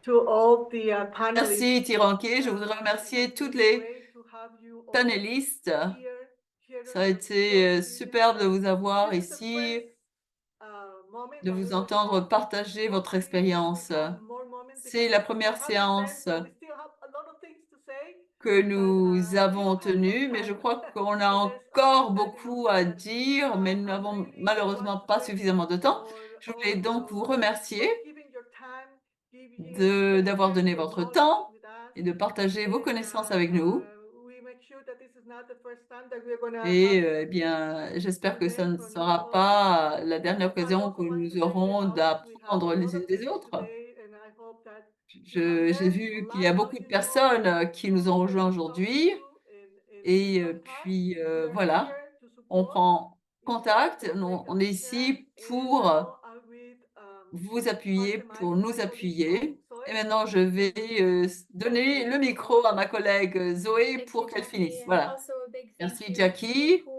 to all the panelists. Merci Tiranke, je voudrais remercier toutes les Great to have you all panélistes. here Ça a your été stories. superbe de vous avoir This is the ici, first, moment de that we vous will entendre have partager votre hopefully expérience. we'll have more moments C'est because la we première have séance spent, but we still have a lot of things to say. que But, nous we don't avons have tenue, much mais je time. crois qu'on a So there's encore understanding beaucoup of à that. dire, mais nous I n'avons really malheureusement want to pas thank suffisamment de temps. for Je voulais donc vous all, remercier for giving your time, d'avoir donné sharing your votre knowledge temps with us. et de partager vos And, connaissances avec nous. we make sure that this is not the first time that we're gonna Et have eh bien, j'espère que ça ne from you sera all. pas la dernière I occasion also que want nous to thank the aurons house. We have d'apprendre a les lot unes of des people autres. today, and I hope that you have J'ai learned vu a qu'il y a lot. beaucoup Now de you know personnes qui nous ont where rejoints to talk aujourd'hui. to in Et difficult times. puis, We are voilà, here to on support prend each other, contact. to On, make on est a stand, ici and pour now I will vous appuyer, pass the mic pour to nous my colleague appuyer. Zoe. Et maintenant, je vais donner le micro à ma collègue Zoé Thank pour you, qu'elle Jackie, finisse. and Voilà. also a big thank Merci you Jackie. beaucoup,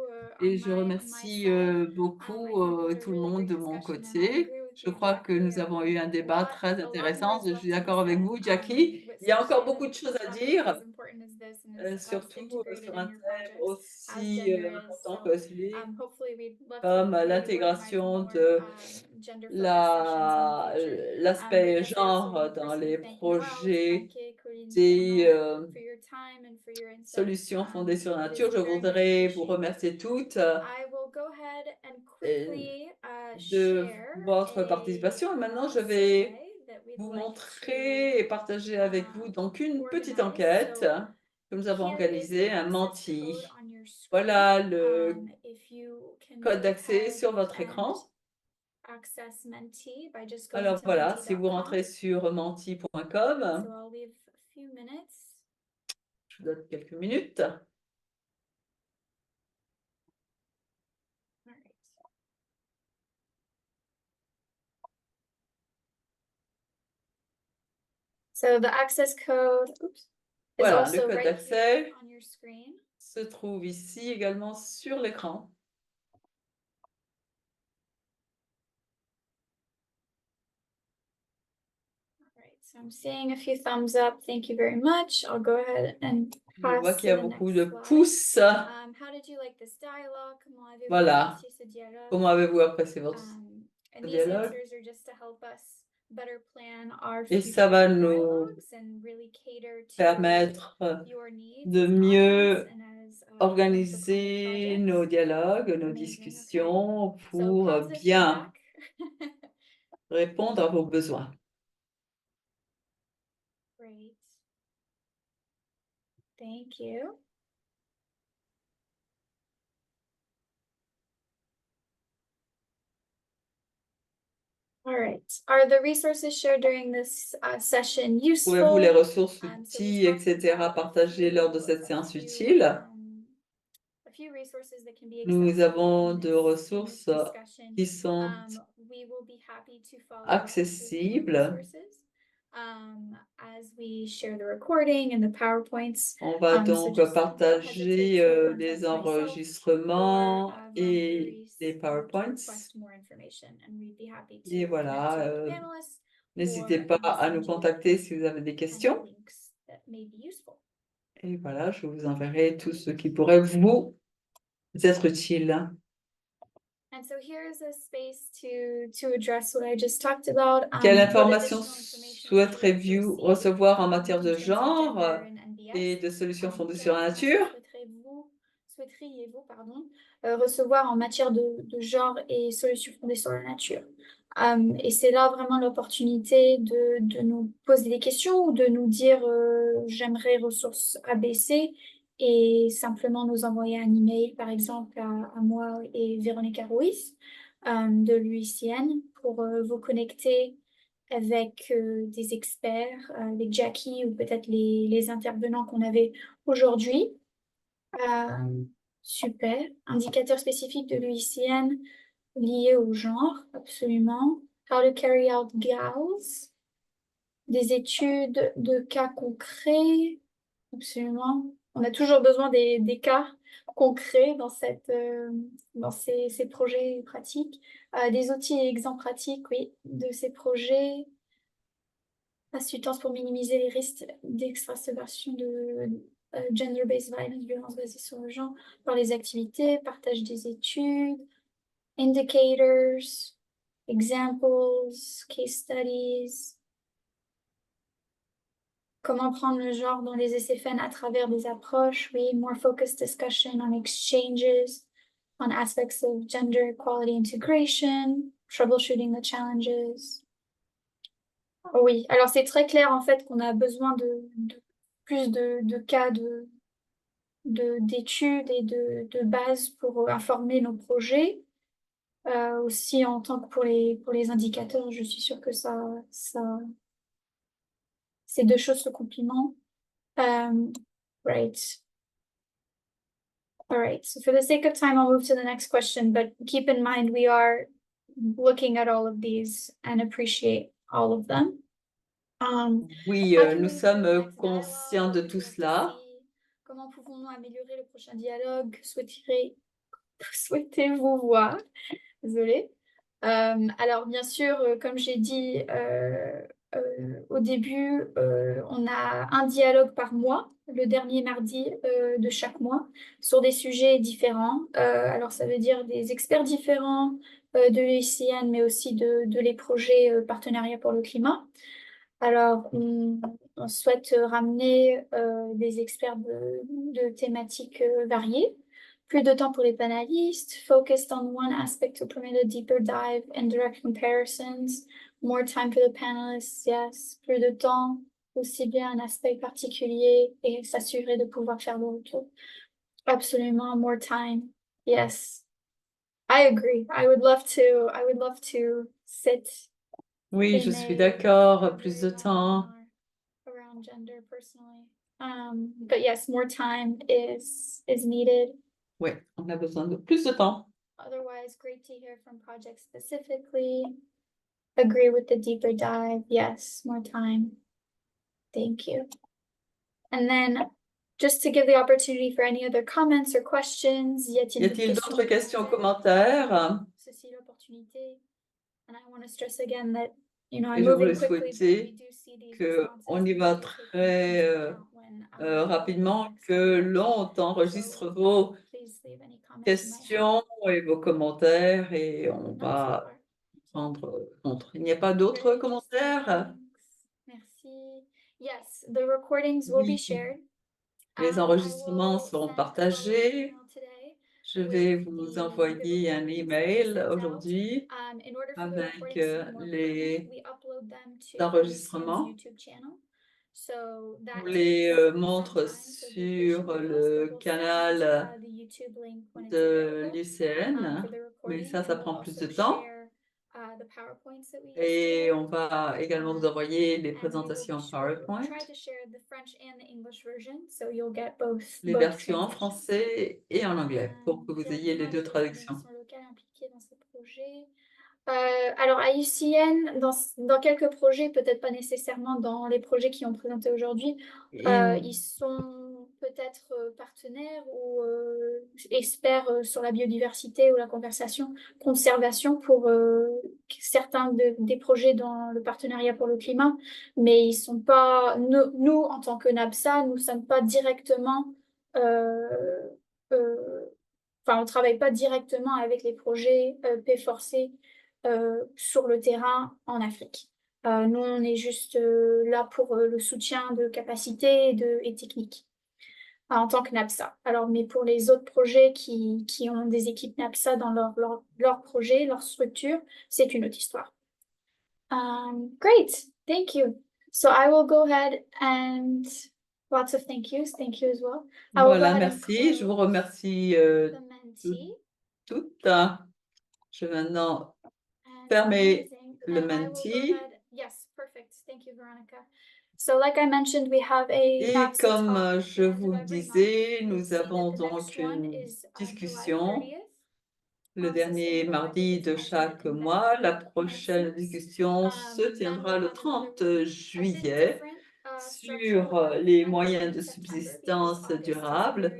Et on je my remercie side. I beaucoup think it was a tout le really monde great de mon discussion, and I côté. agree with Je you, crois que Jackie. nous avons eu un débat très A lot intéressant. more is Je left suis to be d'accord avec said, vous, Jackie. with Il y a encore such beaucoup de choses à topic dire, as important as this and as surtout integrated sur in un your thème projects as aussi gender is. important So que celui hopefully we'd love comme to maybe organize l'intégration more de gender focused sessions in the future. l'aspect But yes, I also genre want to dans personally les thank House, projets Frankie, Colleen, des Fernand, for your time and for your insights. solutions fondées sur la It is nature. Je very much voudrais vous appreciated. remercier toutes I will go ahead and quickly de share votre a participation. Et maintenant, je vais survey that we'd vous like montrer et partager avec vous donc une petite organize. enquête So que nous avons here is organisée, the un access menti. code on your screen. Voilà le If you can code go d'accès ahead sur votre and écran. access Menti by just going Alors to voilà, si vous menti.com. rentrez sur menti.com, So I'll leave a few minutes. je vous donne quelques minutes. All right. So the access code, oops, is Voilà, le also code right d'accès here on your screen. se trouve ici également sur l'écran. All right, so I'm seeing a few thumbs up. Thank you very much. I'll go ahead and Je vois pass qu'il y to a the beaucoup next de slide. pouces. How did you like this dialogue? Comment avez-vous Voilà. apprécié ce dialogue? Comment avez-vous apprécié votre And these dialogue? answers are just to help us better plan our Et future ça va nous dialogues and really cater to permettre your needs de as an mieux audience and as organiser nos dialogues, nos Amazing, discussions So pour positive bien feedback. répondre à vos besoins. Great. Thank you. All right. Are the resources shared during this session useful? Trouvez-vous les ressources, So we outils, talked etc. about partagés lors de cette séance utile? a few resources that can be Nous accessible avons in de this ressources discussion. qui sont We will be happy to follow up with the accessibles. resources, as we share the recording and the PowerPoints. On va So donc just don't partager hesitate to les contact myself enregistrements or et Reese les to PowerPoints. request more information, and we'd be happy to Et connect voilà, you with the panelists n'hésitez or, pas à nous send you contacter si vous avez des any questions. links that may be useful. Et voilà, je vous enverrai tout ce qui pourrait vous être utile. And so here's a space to address what I just talked about. Quelle What information additional information souhaiteriez-vous recevoir en matière de in terms of genre gender and NBS? et de solutions fondées sur Quelle la information nature? souhaiteriez-vous, recevoir en matière de genre et solutions fondées sur la nature? Et c'est là vraiment l'opportunité de nous poser des questions ou de nous dire j'aimerais ressources ABC et simplement nous envoyer un email, par exemple, à moi et Véronica Ruiz de l'UICN pour vous connecter avec des experts, avec Jackie ou peut-être les intervenants qu'on avait aujourd'hui. Super. Indicateur spécifique de l'UICN lié au genre, absolument. How to carry out GALs. Des études de cas concrets, absolument. on a toujours besoin des cas concrets dans ces projets pratiques. Des outils et exemples pratiques, oui, de ces projets. Assistance pour minimiser les risques d'extracélération de gender-based violence, violence basée sur le genre, par les activités, partage des études, indicators, examples, case studies. Comment prendre le genre dans les SFN à travers des approches, oui, more focused discussion on exchanges, on aspects of gender equality integration, troubleshooting the challenges. Oui, alors c'est très clair en fait qu'on a besoin de plus de cas d'études et de bases pour informer nos projets. Aussi en tant que pour les indicateurs, je suis sûre que ces deux choses se complémentent. Right. All right. So for the sake of time, I'll move to the next question, but keep in mind we are looking at all of these and appreciate all of them. Oui, How can nous we sommes improve the next conscients de dialogue? tout cela. Comment pouvons-nous améliorer le prochain dialogue? Souhaitez-vous voir? Désolée. Alors, bien sûr, comme j'ai dit au début, on a un dialogue par mois, le dernier mardi de chaque mois, sur des sujets différents. Alors, ça veut dire des experts différents de l'UICN, mais aussi de les projets partenariats pour le climat. Alors, on souhaite ramener des experts de thématiques variées. Plus de temps pour les panélistes, focused on one aspect to permit a deeper dive and direct comparisons. More time for the panelists, yes. Plus de temps, aussi bien un aspect particulier et s'assurer de pouvoir faire le retour. Absolument, more time, yes. I agree. I would love to sit Oui, je suis d'accord, plus de temps. around gender personally. But yes, more time is needed. Oui, on a besoin de plus de temps. Otherwise, great to hear from projects specifically. Agree with the deeper dive. Yes, more time. Thank you. And then, just to give the opportunity for any other comments or questions, Y a-t-il d'autres questions, commentaires? Ceci l'opportunité. And I want to stress again that, you know, Et I'm je voulais moving quickly, but we souhaiter do see these qu'on y va très rapidement, que l'on enregistre vos questions et vos commentaires et on va prendre compte. Il n'y a pas d'autres commentaires? Merci. Yes, the recordings will be Oui. shared. Les enregistrements seront partagés. Je vais vous envoyer un email aujourd'hui avec les enregistrements. On les montre sur le canal de l'UICN, mais ça prend plus de temps. Et on va également vous envoyer les présentations PowerPoint, les versions en français et en anglais pour que vous ayez les deux traductions. Alors à UCN, dans quelques projets, peut-être pas nécessairement dans les projets qui ont présenté aujourd'hui, ils sont peut-être partenaires ou experts sur la biodiversité ou la conservation pour certains des projets dans le partenariat pour le climat, mais ils sont pas, nous en tant que NAPSA, nous ne sommes pas directement, on ne travaille pas directement avec les projets P4C sur le terrain en Afrique. Nous, on est juste là pour le soutien de capacité et technique en tant que NAPSA. Alors, mais pour les autres projets qui ont des équipes NAPSA dans leur projet, leur structure, c'est une autre histoire. Great, thank you. So I will go ahead and lots of thank yous as well. Voilà, merci. Je vous remercie toutes. Je vais maintenant fermer le Menti. Yes, perfect. Thank you, Veronica. So, like I mentioned, we have a Et comme je vous le disais, nous avons donc une discussion le dernier mardi de chaque mois. La prochaine discussion se tiendra le 30 juillet sur les moyens de subsistance durables.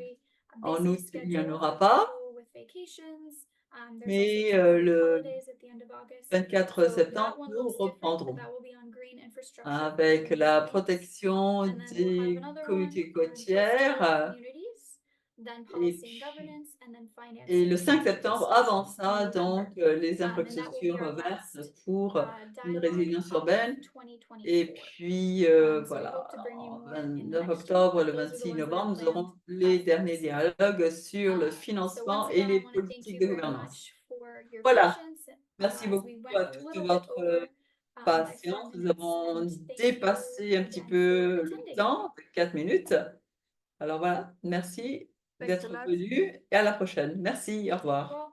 En août, il n'y en aura pas, mais le 24 septembre, nous reprendrons avec la protection des communautés côtières. Et le 5 septembre, avant ça, donc les infrastructures vertes pour une résilience urbaine. Et puis, voilà, le 29 octobre, le 26 novembre, nous aurons les derniers dialogues sur le financement et les politiques de gouvernance. Voilà, merci beaucoup à tous de votre patience. Nous avons dépassé un petit peu le temps, 4 minutes. Alors voilà, merci d'être venu et à la prochaine. Merci, au revoir.